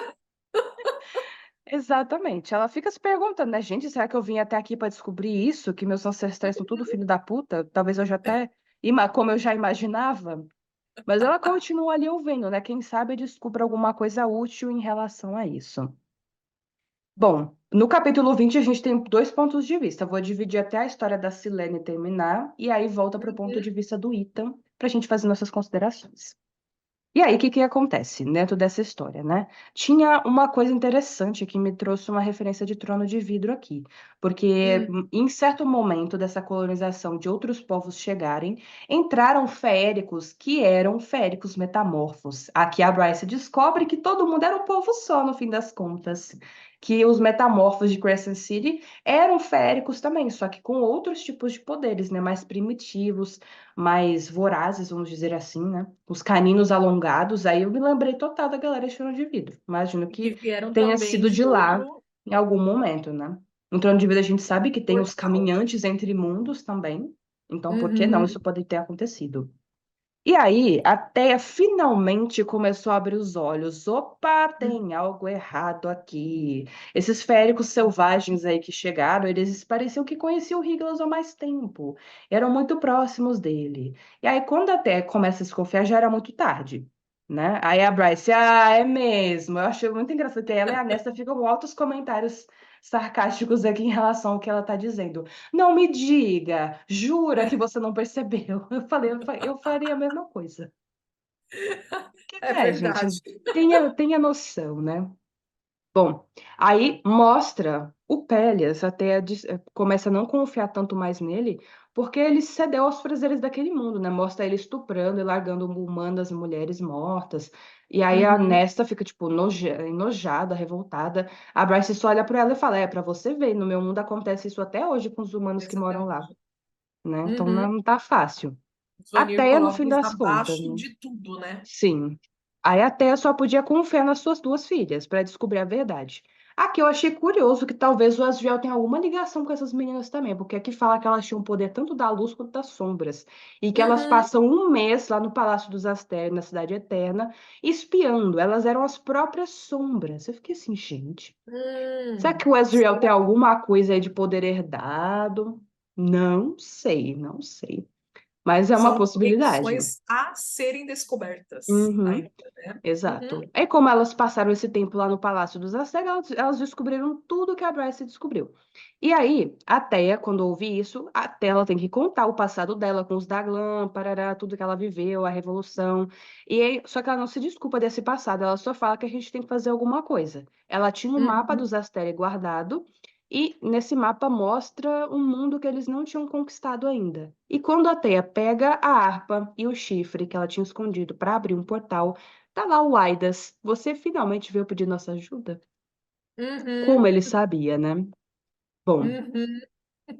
Exatamente. Ela fica se perguntando, né, gente, será que eu vim até aqui para descobrir isso? Que meus ancestrais são tudo filho da puta? Talvez eu já até, como eu já imaginava. Mas ela continua ali ouvindo, né? Quem sabe eu descubra alguma coisa útil em relação a isso. Bom, no capítulo 20 a gente tem dois pontos de vista. Eu vou dividir até a história da Silene terminar e aí volta para o ponto Uhum, de vista do Ethan para a gente fazer nossas considerações. E aí, o que que acontece dentro dessa história, né? Tinha uma coisa interessante que me trouxe uma referência de Trono de Vidro aqui, porque uhum. em certo momento dessa colonização de outros povos chegarem, entraram féricos que eram féricos metamorfos. Aqui a Bryce descobre que todo mundo era um povo só, no fim das contas. Que os metamorfos de Crescent City eram féricos também, só que com outros tipos de poderes, né? Mais primitivos, mais vorazes, vamos dizer assim, né? Os caninos alongados, aí eu me lembrei total da galera de Trono de Vidro. Imagino E que que vieram tenha também sido de de lá outro. em algum momento, né? No Trono de Vidro a gente sabe que tem os Portal. caminhantes entre mundos também, então por que não Uhum. isso pode ter acontecido? E aí, a Teia finalmente começou a abrir os olhos. Opa, Hum, tem algo errado aqui. Esses féricos selvagens aí que chegaram, eles pareciam que conheciam o Higgles há mais tempo. Eram muito próximos dele. E aí, quando a Teia começa a desconfiar, já era muito tarde, né? Aí a Bryce, é mesmo. Eu achei muito engraçado que ela e a Nesta ficam com altos comentários sarcásticos aqui em relação ao que ela tá dizendo. Não me diga, jura que você não percebeu? Eu faria a mesma coisa. Porque, é né, gente, verdade. tenha noção, né? Bom, aí mostra o Pélias começa a não confiar tanto mais nele, porque ele cedeu aos prazeres daquele mundo, né? Mostra ele estuprando e largando humanas mulheres mortas. E aí a Uhum, Nesta fica, tipo, enojada, revoltada. A Bryce só olha pra ela e fala: É, pra você ver, no meu mundo acontece isso até hoje com os humanos que moram lá, exatamente. né? Então Uhum. não tá fácil. O Vanir Até no coloca fim eles das contas, abaixo né? de tudo, né? Sim. Aí a Thea só podia confiar nas suas duas filhas para descobrir a verdade. Aqui eu achei curioso que talvez o Asriel tenha alguma ligação com essas meninas também, porque aqui fala que elas tinham poder tanto da luz quanto das sombras, e que elas Uhum. passam um mês lá no Palácio dos Astérios, na Cidade Eterna, espiando. Elas eram as próprias sombras. Eu fiquei assim, gente, será que o Asriel tem Será que alguma coisa aí de poder herdado? Não sei, não sei. Mas é uma são possibilidade. conexões a serem descobertas Uhum. ainda, né? Exato. Uhum, É como elas passaram esse tempo lá no Palácio dos Aztecas, elas descobriram tudo que a Bryce descobriu. E aí, a Teia, quando ouve isso, até ela tem que contar o passado dela com os Daglan, parará, tudo que ela viveu, a Revolução. E aí, só que ela não se desculpa desse passado, ela só fala que a gente tem que fazer alguma coisa. Ela tinha um mapa uhum, dos Astérias guardado, e nesse mapa mostra um mundo que eles não tinham conquistado ainda. E quando a Teia pega a harpa e o chifre que ela tinha escondido para abrir um portal, tá lá o Aidas. Você finalmente veio pedir nossa ajuda? uhum, Como ele sabia, né? Bom, uhum.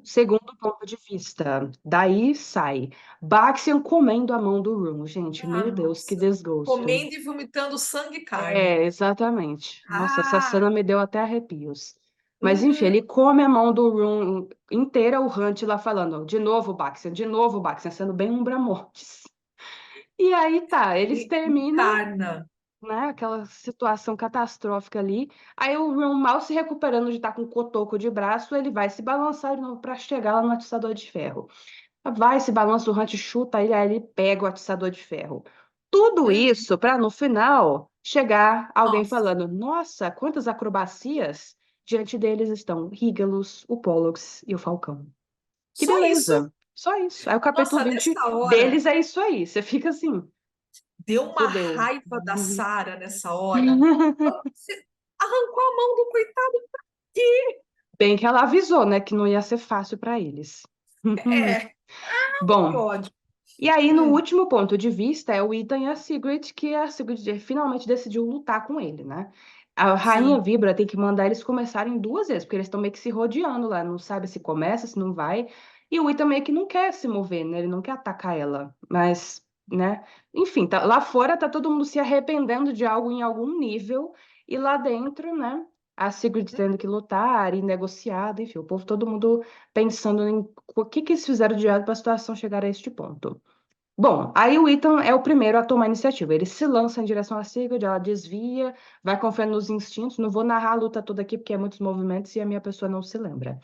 segundo ponto de vista, daí sai Baxian comendo a mão do Room. Gente, Ah, meu Deus, que nossa. desgosto. Comendo e vomitando sangue e carne. É, exatamente. Nossa, essa Ah, cena me deu até arrepios. Mas enfim, uhum. ele come a mão do Room inteira, o Hunt lá falando, de novo, Baxian, sendo bem um Bramortes. E aí tá, eles Ele terminam, encarna. né? Aquela situação catastrófica ali. Aí o Ron mal se recuperando de estar com um cotoco de braço, ele vai se balançar de novo para chegar lá no atiçador de ferro. Vai, se balança, o Hunt chuta ele, aí ele pega o atiçador de ferro. Tudo Hum, isso para no final chegar alguém nossa. falando: Nossa, quantas acrobacias! Diante deles estão Hígalos, o Pollux e o Falcão. Que Só isso. beleza! Só isso. Aí o capítulo Nossa, 20 nessa hora, deles é isso aí. Você fica assim, deu uma fudeu. raiva da Sara nessa hora. Você arrancou a mão do coitado aqui. Bem que ela avisou, né, que não ia ser fácil para eles. É, que Bom, ódio. e aí no Hum, último ponto de vista é o Ethan e a Sigrid, que a Sigrid finalmente decidiu lutar com ele, né? A Rainha sim. Vibra tem que mandar eles começarem duas vezes, porque eles estão meio que se rodeando lá, não sabe se começa, se não vai. E o Ethan meio que não quer se mover, né? Ele não quer atacar ela, mas, né? Enfim, lá fora tá todo mundo se arrependendo de algo em algum nível, e lá dentro, né? A Sigrid tendo que lutar e negociar, enfim, o povo, todo mundo pensando em o que que eles fizeram de errado para a situação chegar a este ponto. Bom, aí o Ethan é o primeiro a tomar a iniciativa. Ele se lança em direção à Sigurd, ela desvia, vai confiando nos instintos. Não vou narrar a luta toda aqui, porque é muitos movimentos e a minha pessoa não se lembra.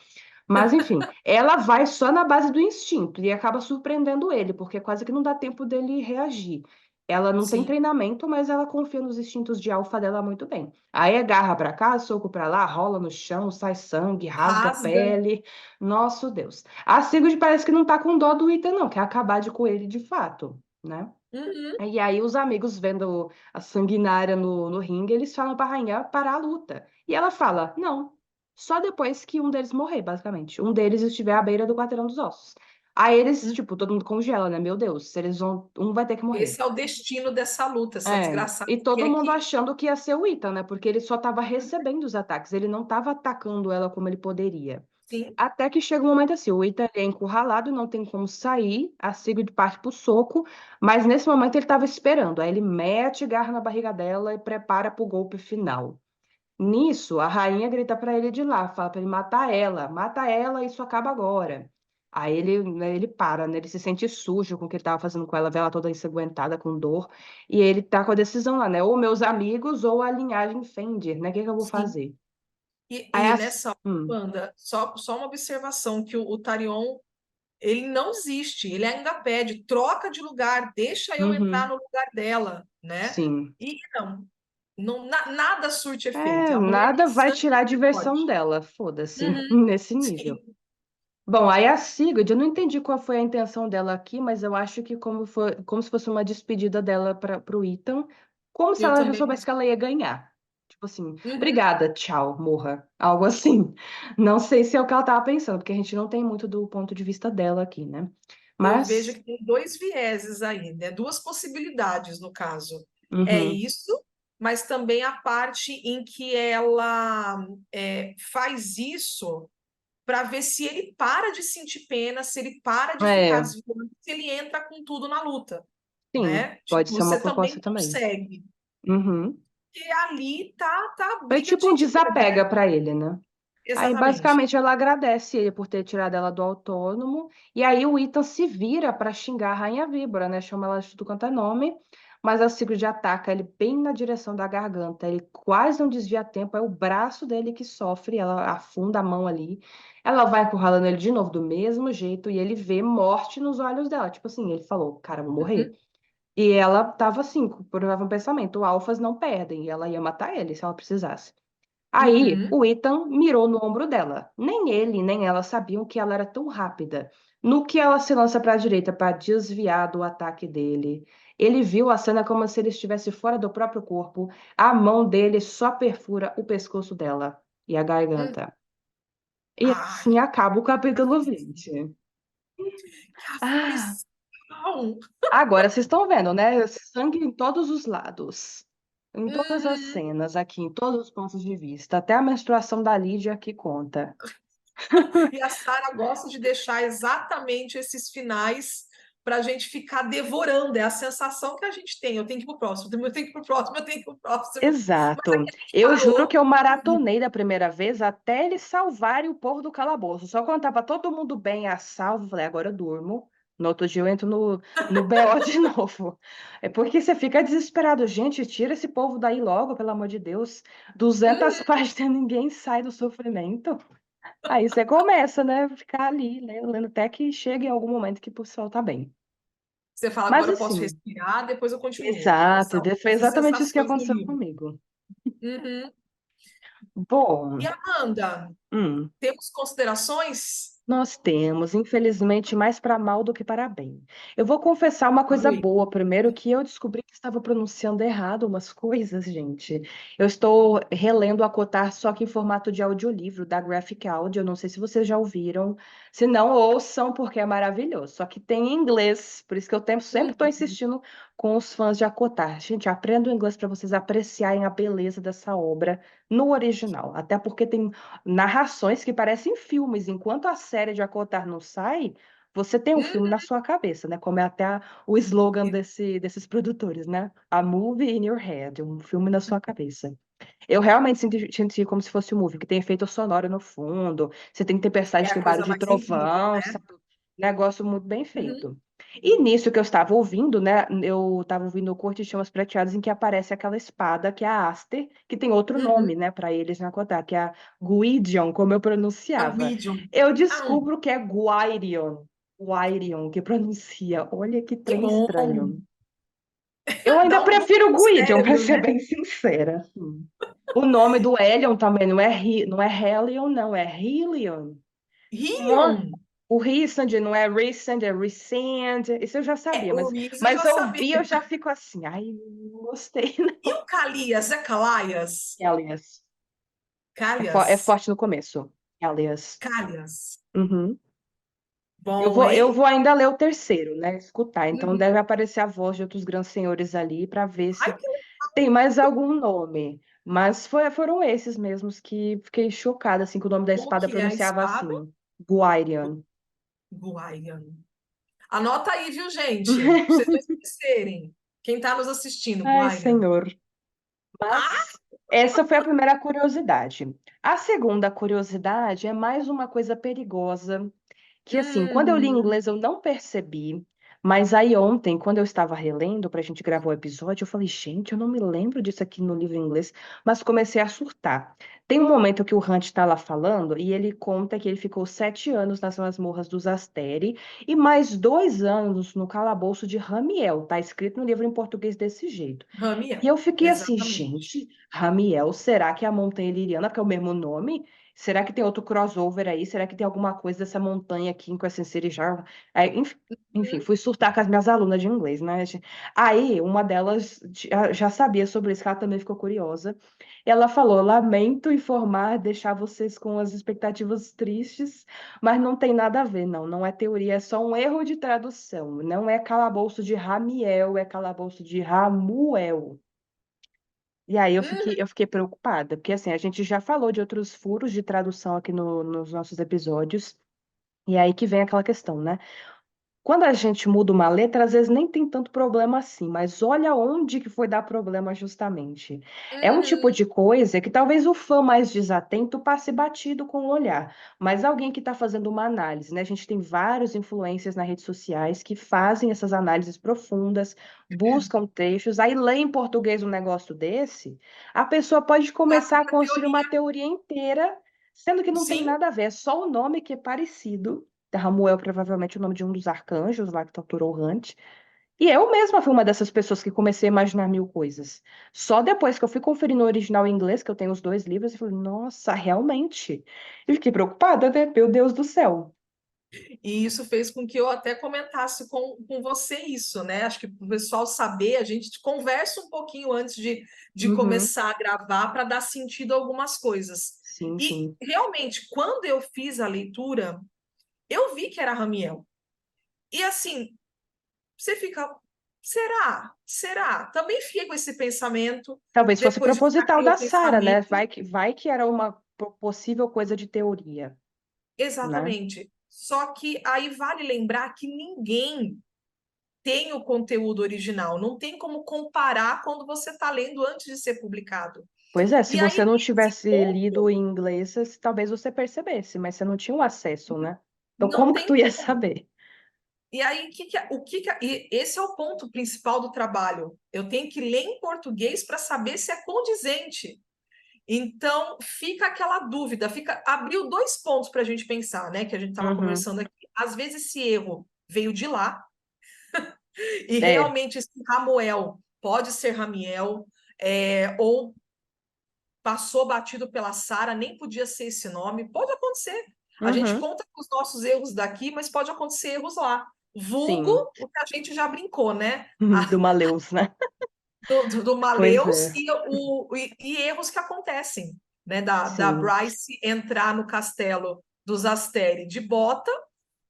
Mas, enfim, ela vai só na base do instinto e acaba surpreendendo ele, porque quase que não dá tempo dele reagir. Ela não tem Sim. treinamento, mas ela confia nos instintos de alfa dela muito bem. Aí é garra pra cá, soco pra lá, rola no chão, sai sangue, rasga a Rasga. pele. Nosso Deus. A Sigurd parece que não tá com dó do Ethan, não, quer acabar de com ele de fato, né? Uhum. E aí os amigos vendo a sanguinária no ringue, eles falam pra rainha parar a luta. E ela fala, não, só depois que um deles morrer, basicamente. Um deles estiver à beira do quarteirão dos ossos. Aí eles, Uhum. tipo, todo mundo congela, né? Meu Deus, se eles vão, um vai ter que morrer. Esse é o destino dessa luta, essa É, desgraçada e todo quer mundo que. achando que ia ser o Ethan, né? Porque ele só estava recebendo os ataques, ele não estava atacando ela como ele poderia. Sim. Até que chega um momento assim, o Ethan ele é encurralado, não tem como sair, a Sigrid parte pro soco, mas nesse momento ele estava esperando. Aí ele mete garra na barriga dela e prepara pro golpe final. Nisso, a rainha grita para ele de lá, fala para ele matar ela, mata ela, isso acaba agora. Aí ele, né, ele para, né? Ele se sente sujo com o que ele estava fazendo com ela, vê ela toda ensanguentada, com dor. E ele tá com a decisão lá, né? Ou meus amigos ou a linhagem Fendir, né? O que que eu vou sim. fazer? E, Aí e as... nessa banda, só uma observação, que o Tarion, ele não desiste, ele ainda pede, troca de lugar, deixa eu entrar Uhum, no lugar dela, né? sim. E nada surte efeito, É, a mulher nada tem vai sangue tirar a diversão forte. dela, foda-se, Uhum, nesse nível. sim, Bom, aí a Sigurd, eu não entendi qual foi a intenção dela aqui, mas eu acho que como se fosse uma despedida dela para o Ethan, como se eu ela já também. soubesse que ela ia ganhar. Tipo assim, Uhum. obrigada, tchau, morra. Algo assim. Não sei se é o que ela estava pensando, porque a gente não tem muito do ponto de vista dela aqui, né? Eu vejo Mas, que tem dois vieses aí, né? Duas possibilidades no caso. É uhum, isso, mas também a parte em que ela faz isso para ver se ele para de sentir pena, se ele para de ficar é, desviando, se ele entra com tudo na luta, sim, né? pode Tipo, ser uma você também proposta também. consegue. Uhum. E ali tá Foi briga tipo um de boba, né? desapega para ele, né? Aí, Exatamente. basicamente, ela agradece ele por ter tirado ela do autônomo. E aí, o Ethan se vira para xingar a Rainha Víbora, né? Chama ela de tudo quanto é nome. Mas a Sigrid ataca ele bem na direção da garganta. Ele quase não desvia a tempo. É o braço dele que sofre. Ela afunda a mão ali. Ela vai encurralando ele de novo, do mesmo jeito. E ele vê morte nos olhos dela. Tipo assim, ele falou: Cara, eu vou morrer. Uhum, E ela tava assim, por um pensamento: alfas não perdem. E ela ia matar ele se ela precisasse. Aí, uhum, o Ethan mirou no ombro dela. Nem ele, nem ela sabiam que ela era tão rápida. No que ela se lança para a direita para desviar do ataque dele, ele viu a cena como se ele estivesse fora do próprio corpo. A mão dele só perfura o pescoço dela e a uhum. garganta. E Ai, assim acaba o capítulo 20. que Ah, aflição! agora vocês estão vendo, né? Sangue em todos os lados. Em todas as Uhum. cenas, aqui, em todos os pontos de vista. Até a menstruação da Lídia que conta. E a Sara gosta de deixar exatamente esses finais para a gente ficar devorando. É a sensação que a gente tem. Eu tenho que ir pro próximo, eu tenho que ir pro próximo, eu tenho que ir pro próximo. Mas Exato. aqui a gente Eu juro que parou. eu maratonei da primeira vez até eles salvarem o povo do calabouço. Só quando tava todo mundo bem a salvo, eu falei, agora eu durmo. No outro dia eu entro no BO de novo. É porque você fica desesperado. Gente, tira esse povo daí logo, pelo amor de Deus. 200 Uhum. páginas, ninguém sai do sofrimento. Aí você começa, né? Ficar ali, lendo até que chega em algum momento que o pessoal tá bem. Você fala, Mas agora eu posso assim, respirar, depois eu continuo. exato, Essa, foi essas exatamente isso que sensações do aconteceu livro. comigo. Uhum. Bom, E Amanda, hum. temos considerações? Nós temos, infelizmente, mais para mal do que para bem. Eu vou confessar uma coisa Ui. boa primeiro, que eu descobri que estava pronunciando errado umas coisas, gente. Eu estou relendo a Cotar, só que em formato de audiolivro, da Graphic Audio. Não sei se vocês já ouviram. Se não, ouçam, porque é maravilhoso. Só que tem em inglês, por isso que sempre estou Uhum. insistindo com os fãs de Acotar. Gente, aprenda o inglês para vocês apreciarem a beleza dessa obra no original. Até porque tem narrações que parecem filmes. Enquanto a série de Akotar não sai, você tem um filme na Uhum. sua cabeça, né? Como é até o slogan desses produtores, né? A movie in your head, um filme na sua cabeça. Eu realmente senti como se fosse um movie, que tem efeito sonoro no fundo, você tem tempestade, É a tem barulho coisa de mais incrível, trovão, né? sabe? Negócio muito bem Uhum. feito. E nisso que eu estava ouvindo, né? Eu estava ouvindo o Corte de Chamas Prateadas, em que aparece aquela espada, que é a Aster, que tem outro Uhum. nome, né, para eles na Kotar, que é a Gwydion, como eu A pronunciava. medium. Eu Ah, descubro que é Gwydion. Gwydion, que pronuncia. Olha que que trem bom! estranho. Eu ainda Dá um bug prefiro no Gwydion, para cérebro, ser né? bem sincera. O nome do Helion também não é Helion, não, é Hylion. Mo- Riam. O Rissand não é Rissand, é Rissand. Isso eu já É, sabia, o Riz eu mas já sabia. ouvir eu já fico assim, ai, não gostei, E o Calias? É Calaias? Elias. É Calhas? forte no começo. Elias. Calhas. Uhum. Bom, Eu hein? vou ainda ler o terceiro, né? Escutar. Então deve Uhum. aparecer a voz de outros grandes senhores ali para ver Ai, se que tem mais algum nome. Mas foram esses mesmos que fiquei chocada, assim, que o nome da como espada que é a pronunciava espada? assim. Guairion. Guaian. Anota aí, viu, gente? Pra vocês não esquecerem. Quem está nos assistindo, Ai, Guaian. senhor. Ah, Mas essa foi a primeira curiosidade. A segunda curiosidade é mais uma coisa perigosa que assim, quando eu li em Hum, inglês eu não percebi, mas aí ontem, quando eu estava relendo para a gente gravar o episódio, eu falei, gente, eu não me lembro disso aqui no livro em inglês, mas comecei a surtar. Tem um momento que o Hunt está lá falando e ele conta que ele ficou 7 anos nas masmorras dos Asteri e mais 2 anos no calabouço de Ramiel. Tá escrito no livro em português desse jeito. E Ramiel, eu fiquei assim, exatamente. gente, Ramiel, será que é a montanha Liriana, porque é o mesmo nome? Será que tem outro crossover aí? Será que tem alguma coisa dessa montanha aqui em Crescent City já? Aí, enfim, Hum, fui surtar com as minhas alunas de inglês, né? Aí, uma delas já sabia sobre isso, que ela também ficou curiosa. Ela falou: Lamento informar, deixar vocês com as expectativas tristes, mas não tem nada a ver, não. Não é teoria, é só um erro de tradução. Não é calabouço de Ramiel, é calabouço de Ramuel. E aí hum, eu fiquei preocupada, porque assim, a gente já falou de outros furos de tradução aqui nos nossos episódios, e aí que vem aquela questão, né? Quando a gente muda uma letra, às vezes nem tem tanto problema assim, mas olha onde que foi dar problema justamente. É um tipo uhum. de coisa que talvez o fã mais desatento passe batido com o olhar, mas alguém que está fazendo uma análise, né? A gente tem vários influencers nas redes sociais que fazem essas análises profundas, buscam trechos, aí lê em português um negócio desse, a pessoa pode Já começar a cria construir uma teoria, teoria inteira, sendo que não tem sim. nada a ver, é só o nome que é parecido. Ramuel, provavelmente o nome de um dos arcanjos lá que torturou Hunt. E eu mesma fui uma dessas pessoas que comecei a imaginar mil coisas. Só depois que eu fui conferir no original em inglês, que eu tenho os dois livros, e falei, nossa, realmente. E fiquei preocupada, né? Meu Deus do céu. E isso fez com que eu até comentasse com você isso, né? Acho que para o pessoal saber, a gente conversa um pouquinho antes de Uhum. começar a gravar para dar sentido a algumas coisas. Sim, E sim. realmente, quando eu fiz a leitura, eu vi que era Ramiel. E assim, você fica, será? Será? Também fiquei com esse pensamento, Talvez fosse depois de ficar proposital com da o Sarah, né? pensamento. Vai que era uma possível coisa de teoria, né? Exatamente. Só que aí vale lembrar que ninguém tem o conteúdo original, não tem como comparar quando você está lendo antes de ser publicado. Pois é, se E aí, você não nesse tivesse lido ponto, em inglês, talvez você percebesse, mas você não tinha o acesso, né? Então, não como que tu tem ia como. saber? E aí, e esse é o ponto principal do trabalho. Eu tenho que ler em português para saber se é condizente. Então, fica aquela dúvida, abriu dois pontos para a gente pensar, né? Que a gente estava Uhum. conversando aqui. Às vezes esse erro veio de lá, e É. realmente esse Ramuel pode ser Ramiel, ou passou batido pela Sara, nem podia ser esse nome. Pode acontecer. A gente Uhum. conta com os nossos erros daqui, mas pode acontecer erros lá. Vulgo Sim. o que a gente já brincou, né? Do Maleus, né? Do Pois Maleus é. e erros que acontecem, né? Da Sim. Bryce entrar no castelo dos Asteri de bota,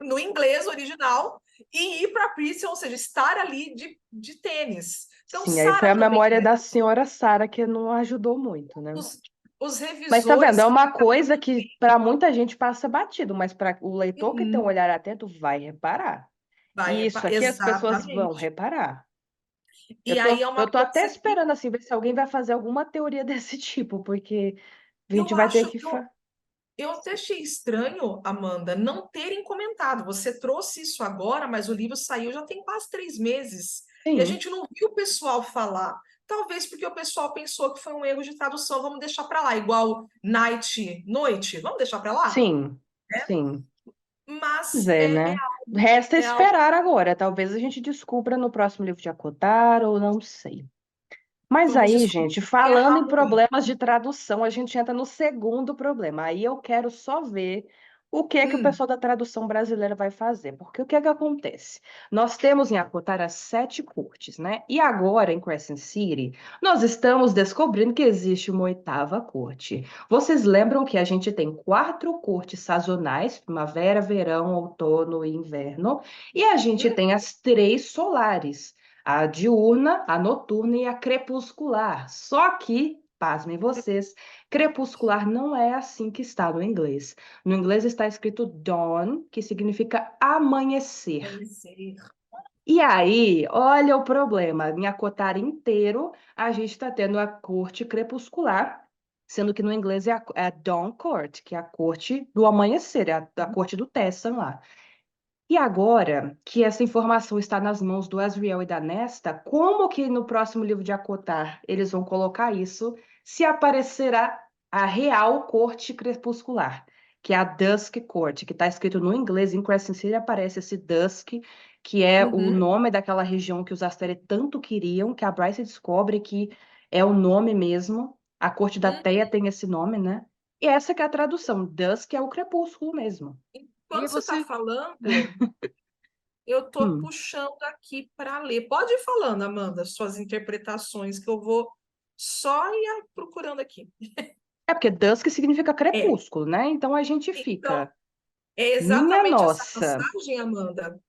no inglês original, e ir para a Prison, ou seja, estar ali de tênis. Então, Sim, aí foi Sara a também memória da erra. senhora Sara que não ajudou muito, né? Os Mas tá vendo? revisores É que uma coisa que para muita gente passa batido, mas para o leitor que tem um Uhum. olhar atento vai reparar. Vai, E isso aqui as pessoas vão exatamente. reparar. E aí é Eu uma tô até coisa que esperando assim ver se alguém vai fazer alguma teoria desse tipo, porque a eu gente vai ter acho, que eu até achei estranho, Amanda, não terem comentado. Você trouxe isso agora, mas o livro saiu já tem quase 3 meses. E a Sim, gente não viu o pessoal falar. Talvez porque o pessoal pensou que foi um erro de tradução, vamos deixar para lá. Igual night, noite, vamos deixar para lá. sim, sim. Pois Mas é, né? Resta é algo, esperar agora. Talvez a gente descubra no próximo livro de Acotar, ou não sei. Mas vamos aí, descobrir gente, quem é falando em Ramuel. problemas de tradução, a gente entra no segundo problema. Aí eu quero só ver o que é que o Hum, pessoal da tradução brasileira vai fazer. Porque o que é que acontece? Nós temos em Acotar as 7 cortes, né? E agora, em Crescent City, nós estamos descobrindo que existe uma oitava corte. Vocês lembram que a gente tem 4 cortes sazonais, primavera, verão, outono e inverno, e a gente hum, tem as 3 solares. A diurna, a noturna e a crepuscular. Só que, pasmem vocês, crepuscular não é assim que está no inglês. No inglês está escrito dawn, que significa amanhecer. conhecer. E aí, olha o problema. Em Acotar inteiro, a gente está tendo a corte crepuscular, sendo que no inglês é a Dawn Court, que é a corte do amanhecer, é a corte do Tessan lá. E agora que essa informação está nas mãos do Asriel e da Nesta, como que no próximo livro de Acotar eles vão colocar isso se aparecerá a Real Corte Crepuscular, que é a Dusk Court, que está escrito no inglês, em Crescent City aparece esse Dusk, que é o Uhum, nome daquela região que os Asteri tanto queriam, que a Bryce descobre que é o nome mesmo, a Corte da uhum. Teia tem esse nome, né? E essa que é a tradução, Dusk é o crepúsculo mesmo. E aí Enquanto você está você... falando, eu estou Hum. puxando aqui para ler. Pode ir falando, Amanda, suas interpretações, que eu vou só ir procurando aqui. É porque dusk significa É, crepúsculo, né? Então a gente então, fica, é minha exatamente essa nossa. passagem, Amanda.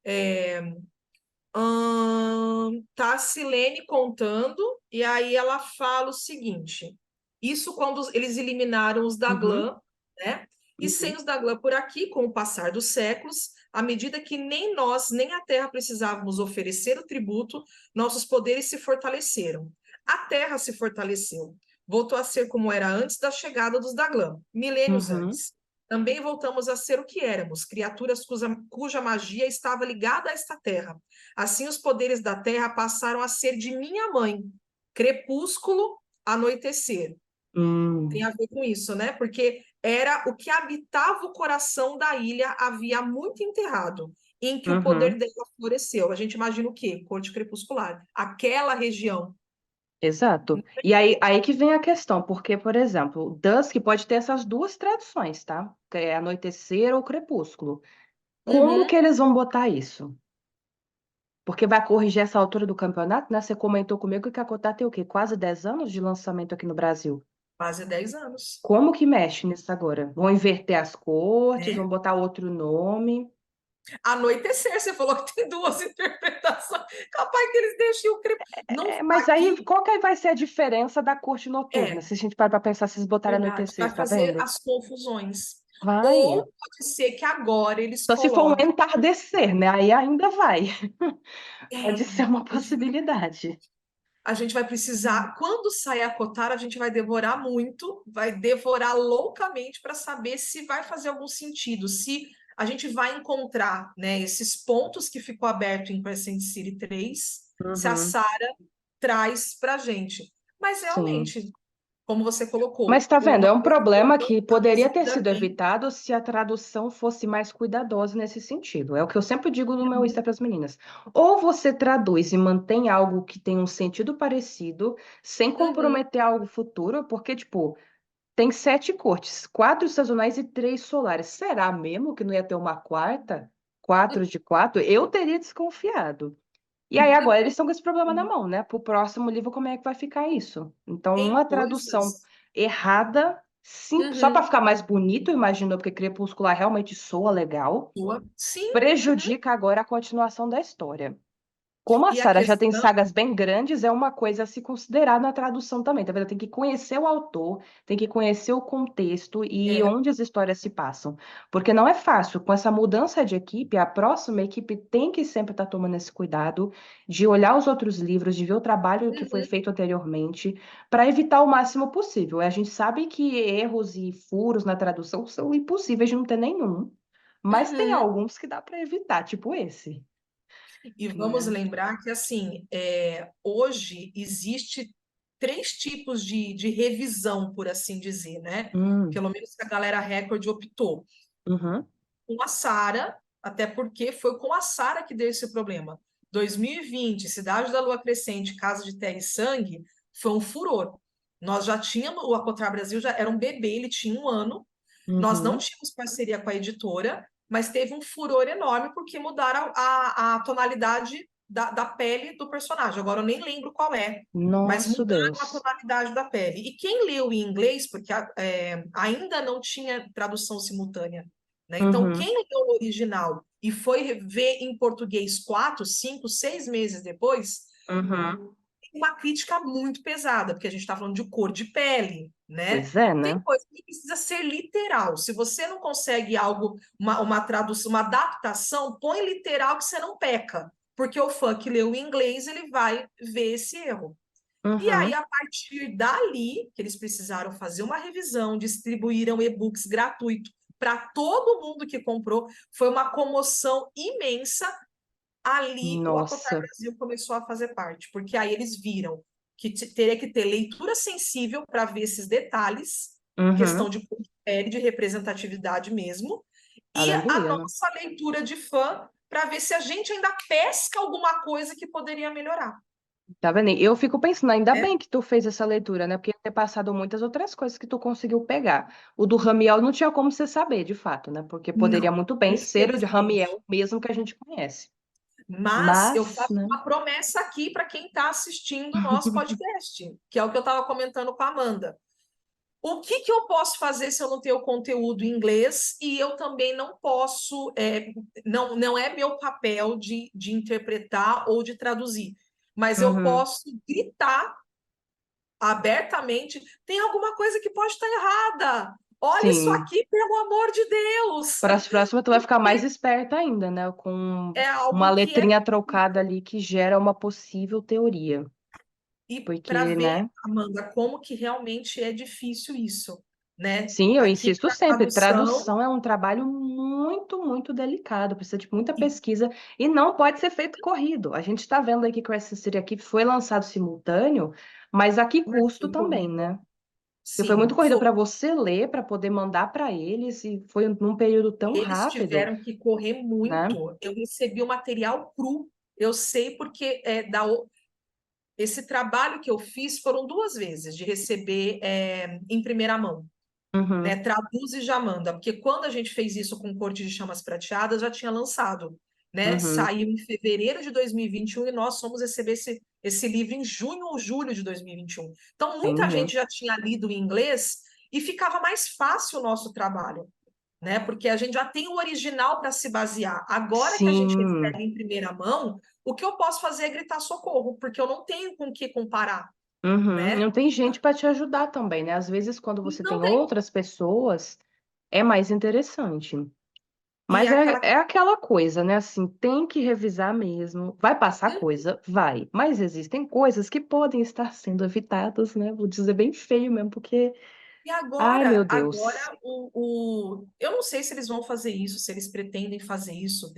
Tá a Silene contando, e aí ela fala o seguinte: isso quando eles eliminaram os da Uhum, Glam, né? E sem uhum, os da Glam por aqui, com o passar dos séculos, à medida que nem nós, nem a Terra precisávamos oferecer o tributo, nossos poderes se fortaleceram. A Terra se fortaleceu, voltou a ser como era antes da chegada dos da Glam, milênios uhum, antes. Também voltamos a ser o que éramos, criaturas cuja magia estava ligada a esta terra. Assim, os poderes da terra passaram a ser de minha mãe. Crepúsculo, anoitecer. Tem hum, a ver com isso, né? Porque era o que habitava o coração da ilha havia muito enterrado, em que o poder uhum, dela floresceu. A gente imagina o quê? Corte crepuscular. Aquela região. exato. E aí que vem a questão, porque, por exemplo, dusk pode ter essas duas traduções, tá? Que é anoitecer ou crepúsculo. Como Uhum. que eles vão botar isso? Porque vai corrigir essa altura do campeonato, né? Você comentou comigo que a Cotá tem o quê? Quase 10 anos de lançamento aqui no Brasil. Quase 10 anos. Como que mexe nisso agora? Vão inverter as cortes, vão Né? botar outro nome. Anoitecer, você falou que tem duas interpretações. Capaz que eles deixem o crepúsculo. Não, É, mas aí, aqui qual que vai ser a diferença da corte noturna? é Se a gente para pra pensar, se eles botarem verdade. anoitecer, Vai tá fazer vendo? as confusões. Vai. Ou pode ser que agora eles Só se for um coloquem. entardecer, né? Aí ainda vai. Pode É, ser uma possibilidade. a gente vai precisar. Quando sair a Cotar, a gente vai devorar muito, vai devorar loucamente para saber se vai fazer algum sentido, se a gente vai encontrar, né, esses pontos que ficou aberto em Crescent City 3, se a Uhum, Sarah traz para a gente. Mas sim. realmente, como você Mas colocou, tá o vendo? É um Matheus problema que poderia ter traduzida sido bem. evitado se a tradução fosse mais cuidadosa nesse sentido. É o que eu sempre digo no meu Insta para as meninas. Ou você traduz e mantém algo que tem um sentido parecido, sem Uhum, comprometer algo futuro, porque, tipo, tem 7 cortes, 4 sazonais e 3 solares. Será mesmo que não ia ter uma quarta? 4 de 4? Eu teria desconfiado. E aí agora eles estão com esse problema na uhum. mão, né? Para o próximo livro, como é que vai ficar isso? Então, Tem uma tradução coisas. errada, sim, só para Uhum. ficar mais bonito, imaginou, porque Crepúscular realmente soa legal, Sim. Uhum. prejudica agora a continuação da história. Como a E a Sarah já tem questão sagas bem grandes, é uma coisa a se considerar na tradução também, tá vendo? Tem que conhecer o autor, tem que conhecer o contexto e é. onde as histórias se passam. Porque não é fácil. Com essa mudança de equipe, a próxima equipe tem que sempre estar tomando esse cuidado de olhar os outros livros, de ver o trabalho que foi Uhum. feito anteriormente, para evitar o máximo possível. A gente sabe que erros e furos na tradução são impossíveis de não ter nenhum, mas tem Uhum. alguns que dá para evitar, tipo esse. E vamos Né? lembrar que, assim, hoje existe três tipos de revisão, por assim dizer, né? Hum, Pelo menos que a galera Record optou. uhum. Com a Sara, até porque foi com a Sara que deu esse problema. 2020, Cidade da Lua Crescente, Casa de Terra e Sangue, foi um furor. Nós já tínhamos, o Acotar Brasil já era um bebê, ele tinha 1 ano. Nós não Uhum. tínhamos parceria com a editora, mas teve um furor enorme porque mudaram a tonalidade da pele do personagem. Agora eu nem lembro qual é, mas Nosso mudaram a Deus. tonalidade da pele. E quem leu em inglês, porque ainda não tinha tradução simultânea, né? Então, Uhum. quem leu no original e foi ver em português 4, 5, 6 meses depois, Uhum. uma crítica muito pesada, porque a gente está falando de cor de pele, né? Pois é, Tem né? coisa que precisa ser literal. Se você não consegue algo, uma tradução, uma adaptação, põe literal que você não peca. Porque o fã que leu em inglês, ele vai ver esse erro. E aí, Uhum. a partir dali, que eles precisaram fazer uma revisão, distribuíram e-books gratuito para todo mundo que comprou, foi uma comoção imensa. Ali o Aquafar Nossa. Brasil começou a fazer parte, porque aí eles viram que teria que ter leitura sensível para ver esses detalhes, questão Uhum. de pele, de representatividade mesmo, e a Aleluia, né? nossa leitura de fã para ver se a gente ainda pesca alguma coisa que poderia melhorar. Tá vendo? Eu fico pensando, ainda Né? bem que tu fez essa leitura, né? Porque ter passado muitas outras coisas que tu conseguiu pegar. O do Ramiel não tinha como você saber, de fato, né? Porque poderia Não, muito bem ser o de infelizmente. Ramiel mesmo que a gente conhece. Mas eu Mas, faço né? uma promessa aqui para quem está assistindo o nosso podcast, que é o que eu estava comentando com a Amanda. O que, que eu posso fazer se eu não tenho conteúdo em inglês e eu também não posso, não é meu papel de interpretar ou de traduzir, mas eu Uhum. posso gritar abertamente: tem alguma coisa que pode estar errada. Olha isso Sim. aqui, pelo amor de Deus! Para as próximas, tu vai ficar mais Porque esperta ainda, né? Com é uma algo que é. letrinha trocada ali que gera uma possível teoria. E para Porque, ver, né? Amanda, como que realmente é difícil isso, né? Sim, eu Aqui insisto para sempre, tradução, tradução é um trabalho muito, muito delicado, precisa de muita pesquisa e não pode ser feito corrido. A gente está vendo aqui que o Crescent City aqui foi lançado simultâneo, mas a que mas custo foi também, corrido. né? Porque foi muito Sim, corrido foi. para você ler, para poder mandar para eles, e foi num período tão Eles rápido, tiveram que correr né? muito. Eu recebi o material cru. Eu sei porque esse trabalho que eu fiz foram duas vezes de receber em primeira mão, né? Uhum, Traduz e já manda, porque quando a gente fez isso com Corte de Chamas Prateadas, já tinha lançado, né? uhum, Saiu em fevereiro de 2021 e nós fomos receber esse livro em junho ou julho de 2021. Então, muita entendi. gente já tinha lido em inglês e ficava mais fácil o nosso trabalho, né? Porque a gente já tem o original para se basear. Agora que a gente Sim. recebe em primeira mão, o que eu posso fazer é gritar socorro, porque eu não tenho com o que comparar, Uhum. né? Não tem gente para te ajudar também, né? Às vezes, quando você Não tem tem. outras pessoas, é mais interessante. E Mas é aquela é aquela coisa, né? Assim, tem que revisar mesmo. Vai passar coisa? Vai. Mas existem coisas que podem estar sendo evitadas, né? Vou dizer bem feio mesmo, porque. E Ai, meu agora Deus. eu não sei se eles vão fazer isso, se eles pretendem fazer isso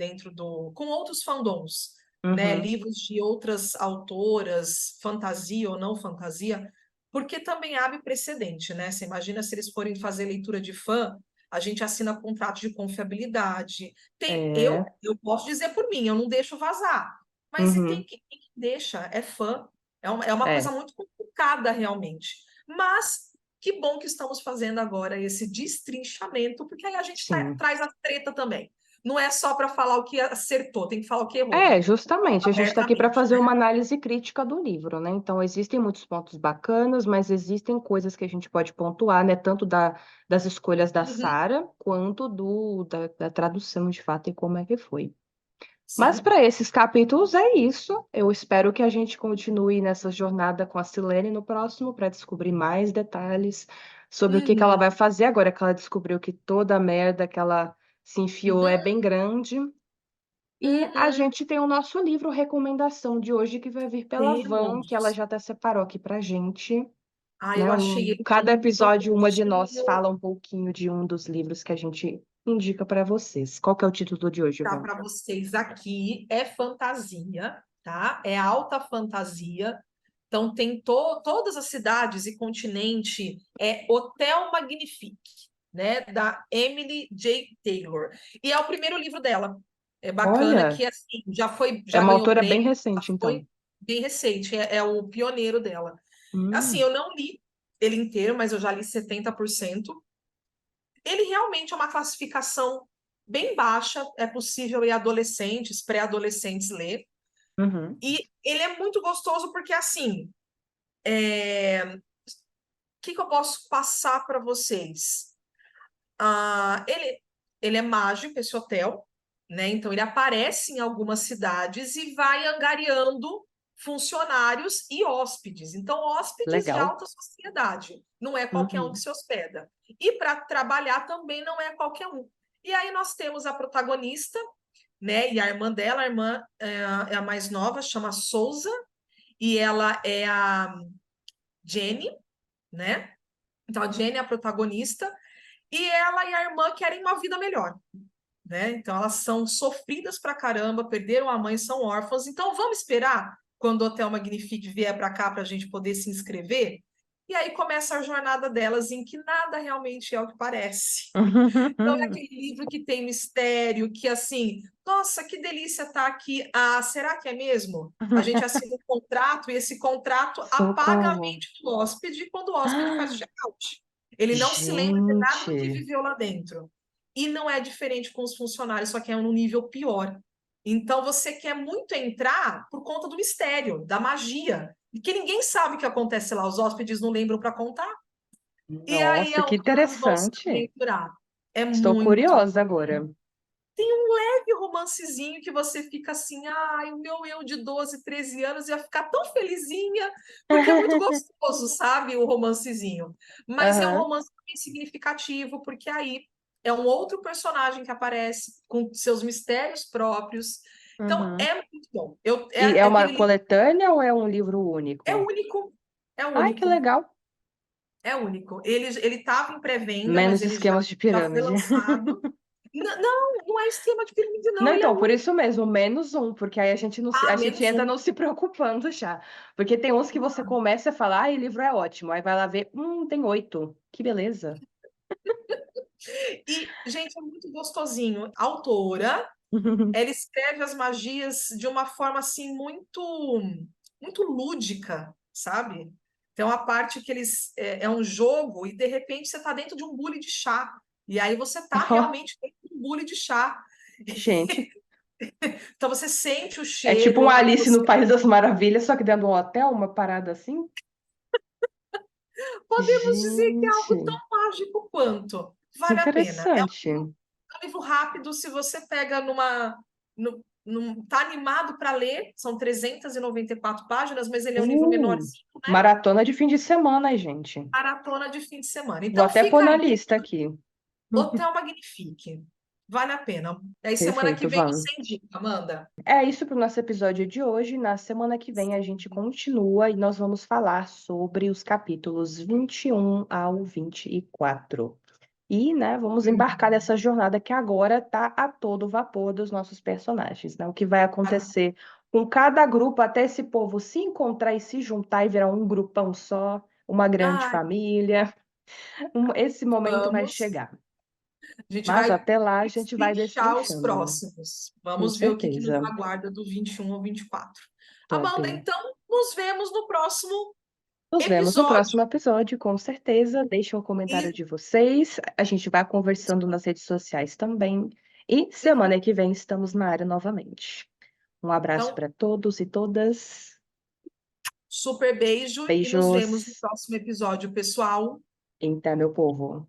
com outros fandoms, né? Uhum. Livros de outras autoras, fantasia ou não fantasia, porque também abre precedente, né? Você imagina se eles forem fazer leitura de fã, a gente assina contrato de confiabilidade. É. Eu posso dizer por mim, eu não deixo vazar, mas e Uhum. quem deixa, é fã. É uma coisa É. muito complicada realmente. Mas que bom que estamos fazendo agora esse destrinchamento, porque aí a gente Sim. traz a treta também. Não é só para falar o que acertou, tem que falar o que errou. É, justamente, a gente está aqui para Abertamente, fazer né? uma análise crítica do livro, né? Então, existem muitos pontos bacanas, mas existem coisas que a gente pode pontuar, né? Tanto das escolhas da Uhum, Sara, quanto da tradução, de fato, e como é que foi. Mas sim. para esses capítulos é isso. Eu espero que a gente continue nessa jornada com a Silene no próximo para descobrir mais detalhes sobre o que que ela Uhum, vai fazer agora que ela descobriu que toda a merda que ela se enfiou é uhum, bem grande. E a uhum. gente tem o nosso livro recomendação de hoje que vai vir pela Van, que ela Temos. já até separou aqui pra gente, Ah, eu né? achei ele Cada tão episódio, uma de nós bonitinho. fala um pouquinho de um dos livros que a gente indica para vocês. Qual que é o título de hoje, Tá Van? para vocês aqui. É fantasia, tá? É alta fantasia. Então, tem todas as cidades e continente. É Hotel Magnifique, né? Da Emily J. Taylor. E é o primeiro livro dela. É bacana Olha, que, assim, é já uma ganhou autora bem prêmio, já recente, então. foi bem recente. É o pioneiro dela. Assim, Hum, eu não li ele inteiro, mas eu já li 70%. Ele realmente é uma classificação bem baixa, é possível em adolescentes, pré-adolescentes ler. uhum, E ele é muito gostoso porque, assim, o que eu posso passar para vocês? Ele é mágico, esse hotel, né? Então, ele aparece em algumas cidades e vai angariando funcionários e hóspedes. Então, hóspedes de legal. alta sociedade. Não é qualquer um que Uhum, se hospeda. E para trabalhar também não é qualquer um. E aí nós temos a protagonista, né? E a irmã dela, a irmã é a mais nova, chama Souza, e ela é a Jenny, né? Então, a Jenny é a protagonista, e ela e a irmã querem uma vida melhor, né? Então elas são sofridas pra caramba, perderam a mãe, são órfãs. Então vamos esperar quando o Hotel Magnifique vier para cá para a gente poder se inscrever. E aí começa a jornada delas em que nada realmente é o que parece. Então é aquele livro que tem mistério, que assim, nossa, que delícia estar aqui. Ah, será que é mesmo? A gente assina um contrato e esse contrato apaga a Socorro. mente do hóspede quando o hóspede faz o Ah, check-out. Ele não se lembra de nada do que gente. viveu lá dentro. E não é diferente com os funcionários, só que é um nível pior. Então você quer muito entrar por conta do mistério, da magia, que ninguém sabe o que acontece lá, os hóspedes não lembram para contar. E aí é Nossa, que onde elas vão se interessante. aventurar. É Estou muito curiosa agora. leve romancezinho que você fica assim, ai, o meu eu de 12, 13 anos ia ficar tão felizinha, porque é muito gostoso, sabe, o romancezinho. Mas é um Aham, romance bem significativo, porque aí é um outro personagem que aparece com seus mistérios próprios. Então, uhum. é muito bom. Eu, E é é uma aquele livro, coletânea ou é um livro é único? único, é Ai, que único, legal. é único. Ele estava em pré-venda, mas Menos ele já, esquemas de já foi pirâmide. lançado. Não, não é esquema de pirâmide, não, Não, ele é então, por único. isso mesmo, menos um, porque aí a gente não, a Ah, gente menos entra um. não se preocupando já. Porque tem uns que você começa a falar, ai, o livro é ótimo. Aí vai lá ver, tem 8. Que beleza. E, gente, é muito gostosinho. A autora, ela escreve as magias de uma forma assim muito lúdica, sabe? Tem uma parte que eles é um jogo e de repente você está dentro de um bule de chá. E aí você está Ó, realmente dentro de um bule de chá. gente, Então você sente o é tipo cheiro, um a hora que Alice você. no País das Maravilhas, só que dentro de um hotel, uma parada assim. Podemos dizer que é algo tão Gente, mágico quanto. Vale a pena. interessante. É um livro rápido, se você pega tá animado para ler, são 394 páginas, mas ele é um livro Uh, menorzinho, né? maratona de fim de semana, gente. Maratona de fim de semana. Vou Então até pôr fica na aí, lista aqui. Hotel Magnifique. Vale a pena. Aí semana que Perfeito, vem vamos. você indica, Amanda. É isso para o nosso episódio de hoje. Na semana que vem a gente continua e nós vamos falar sobre os capítulos 21 ao 24. E, né, vamos embarcar nessa jornada que agora está a todo vapor dos nossos personagens, né? O que vai acontecer com cada grupo até esse povo se encontrar e se juntar e virar um grupão só, uma grande Ai, família. Esse momento vai vamos. chegar. A gente Mas vai até lá a gente vai destrinchar os destrinchando, próximos. com Vamos ver o que nos certeza. aguarda do 21 ao 24. Top. Amanda, então nos vemos no próximo Nos vemos no episódio. próximo episódio, com certeza. Deixem um comentário E de vocês. A gente vai conversando nas redes sociais também. E semana que vem estamos na área novamente. Um abraço então, para todos e todas. super beijo e nos vemos no Beijos. próximo episódio, pessoal. Eita, meu povo.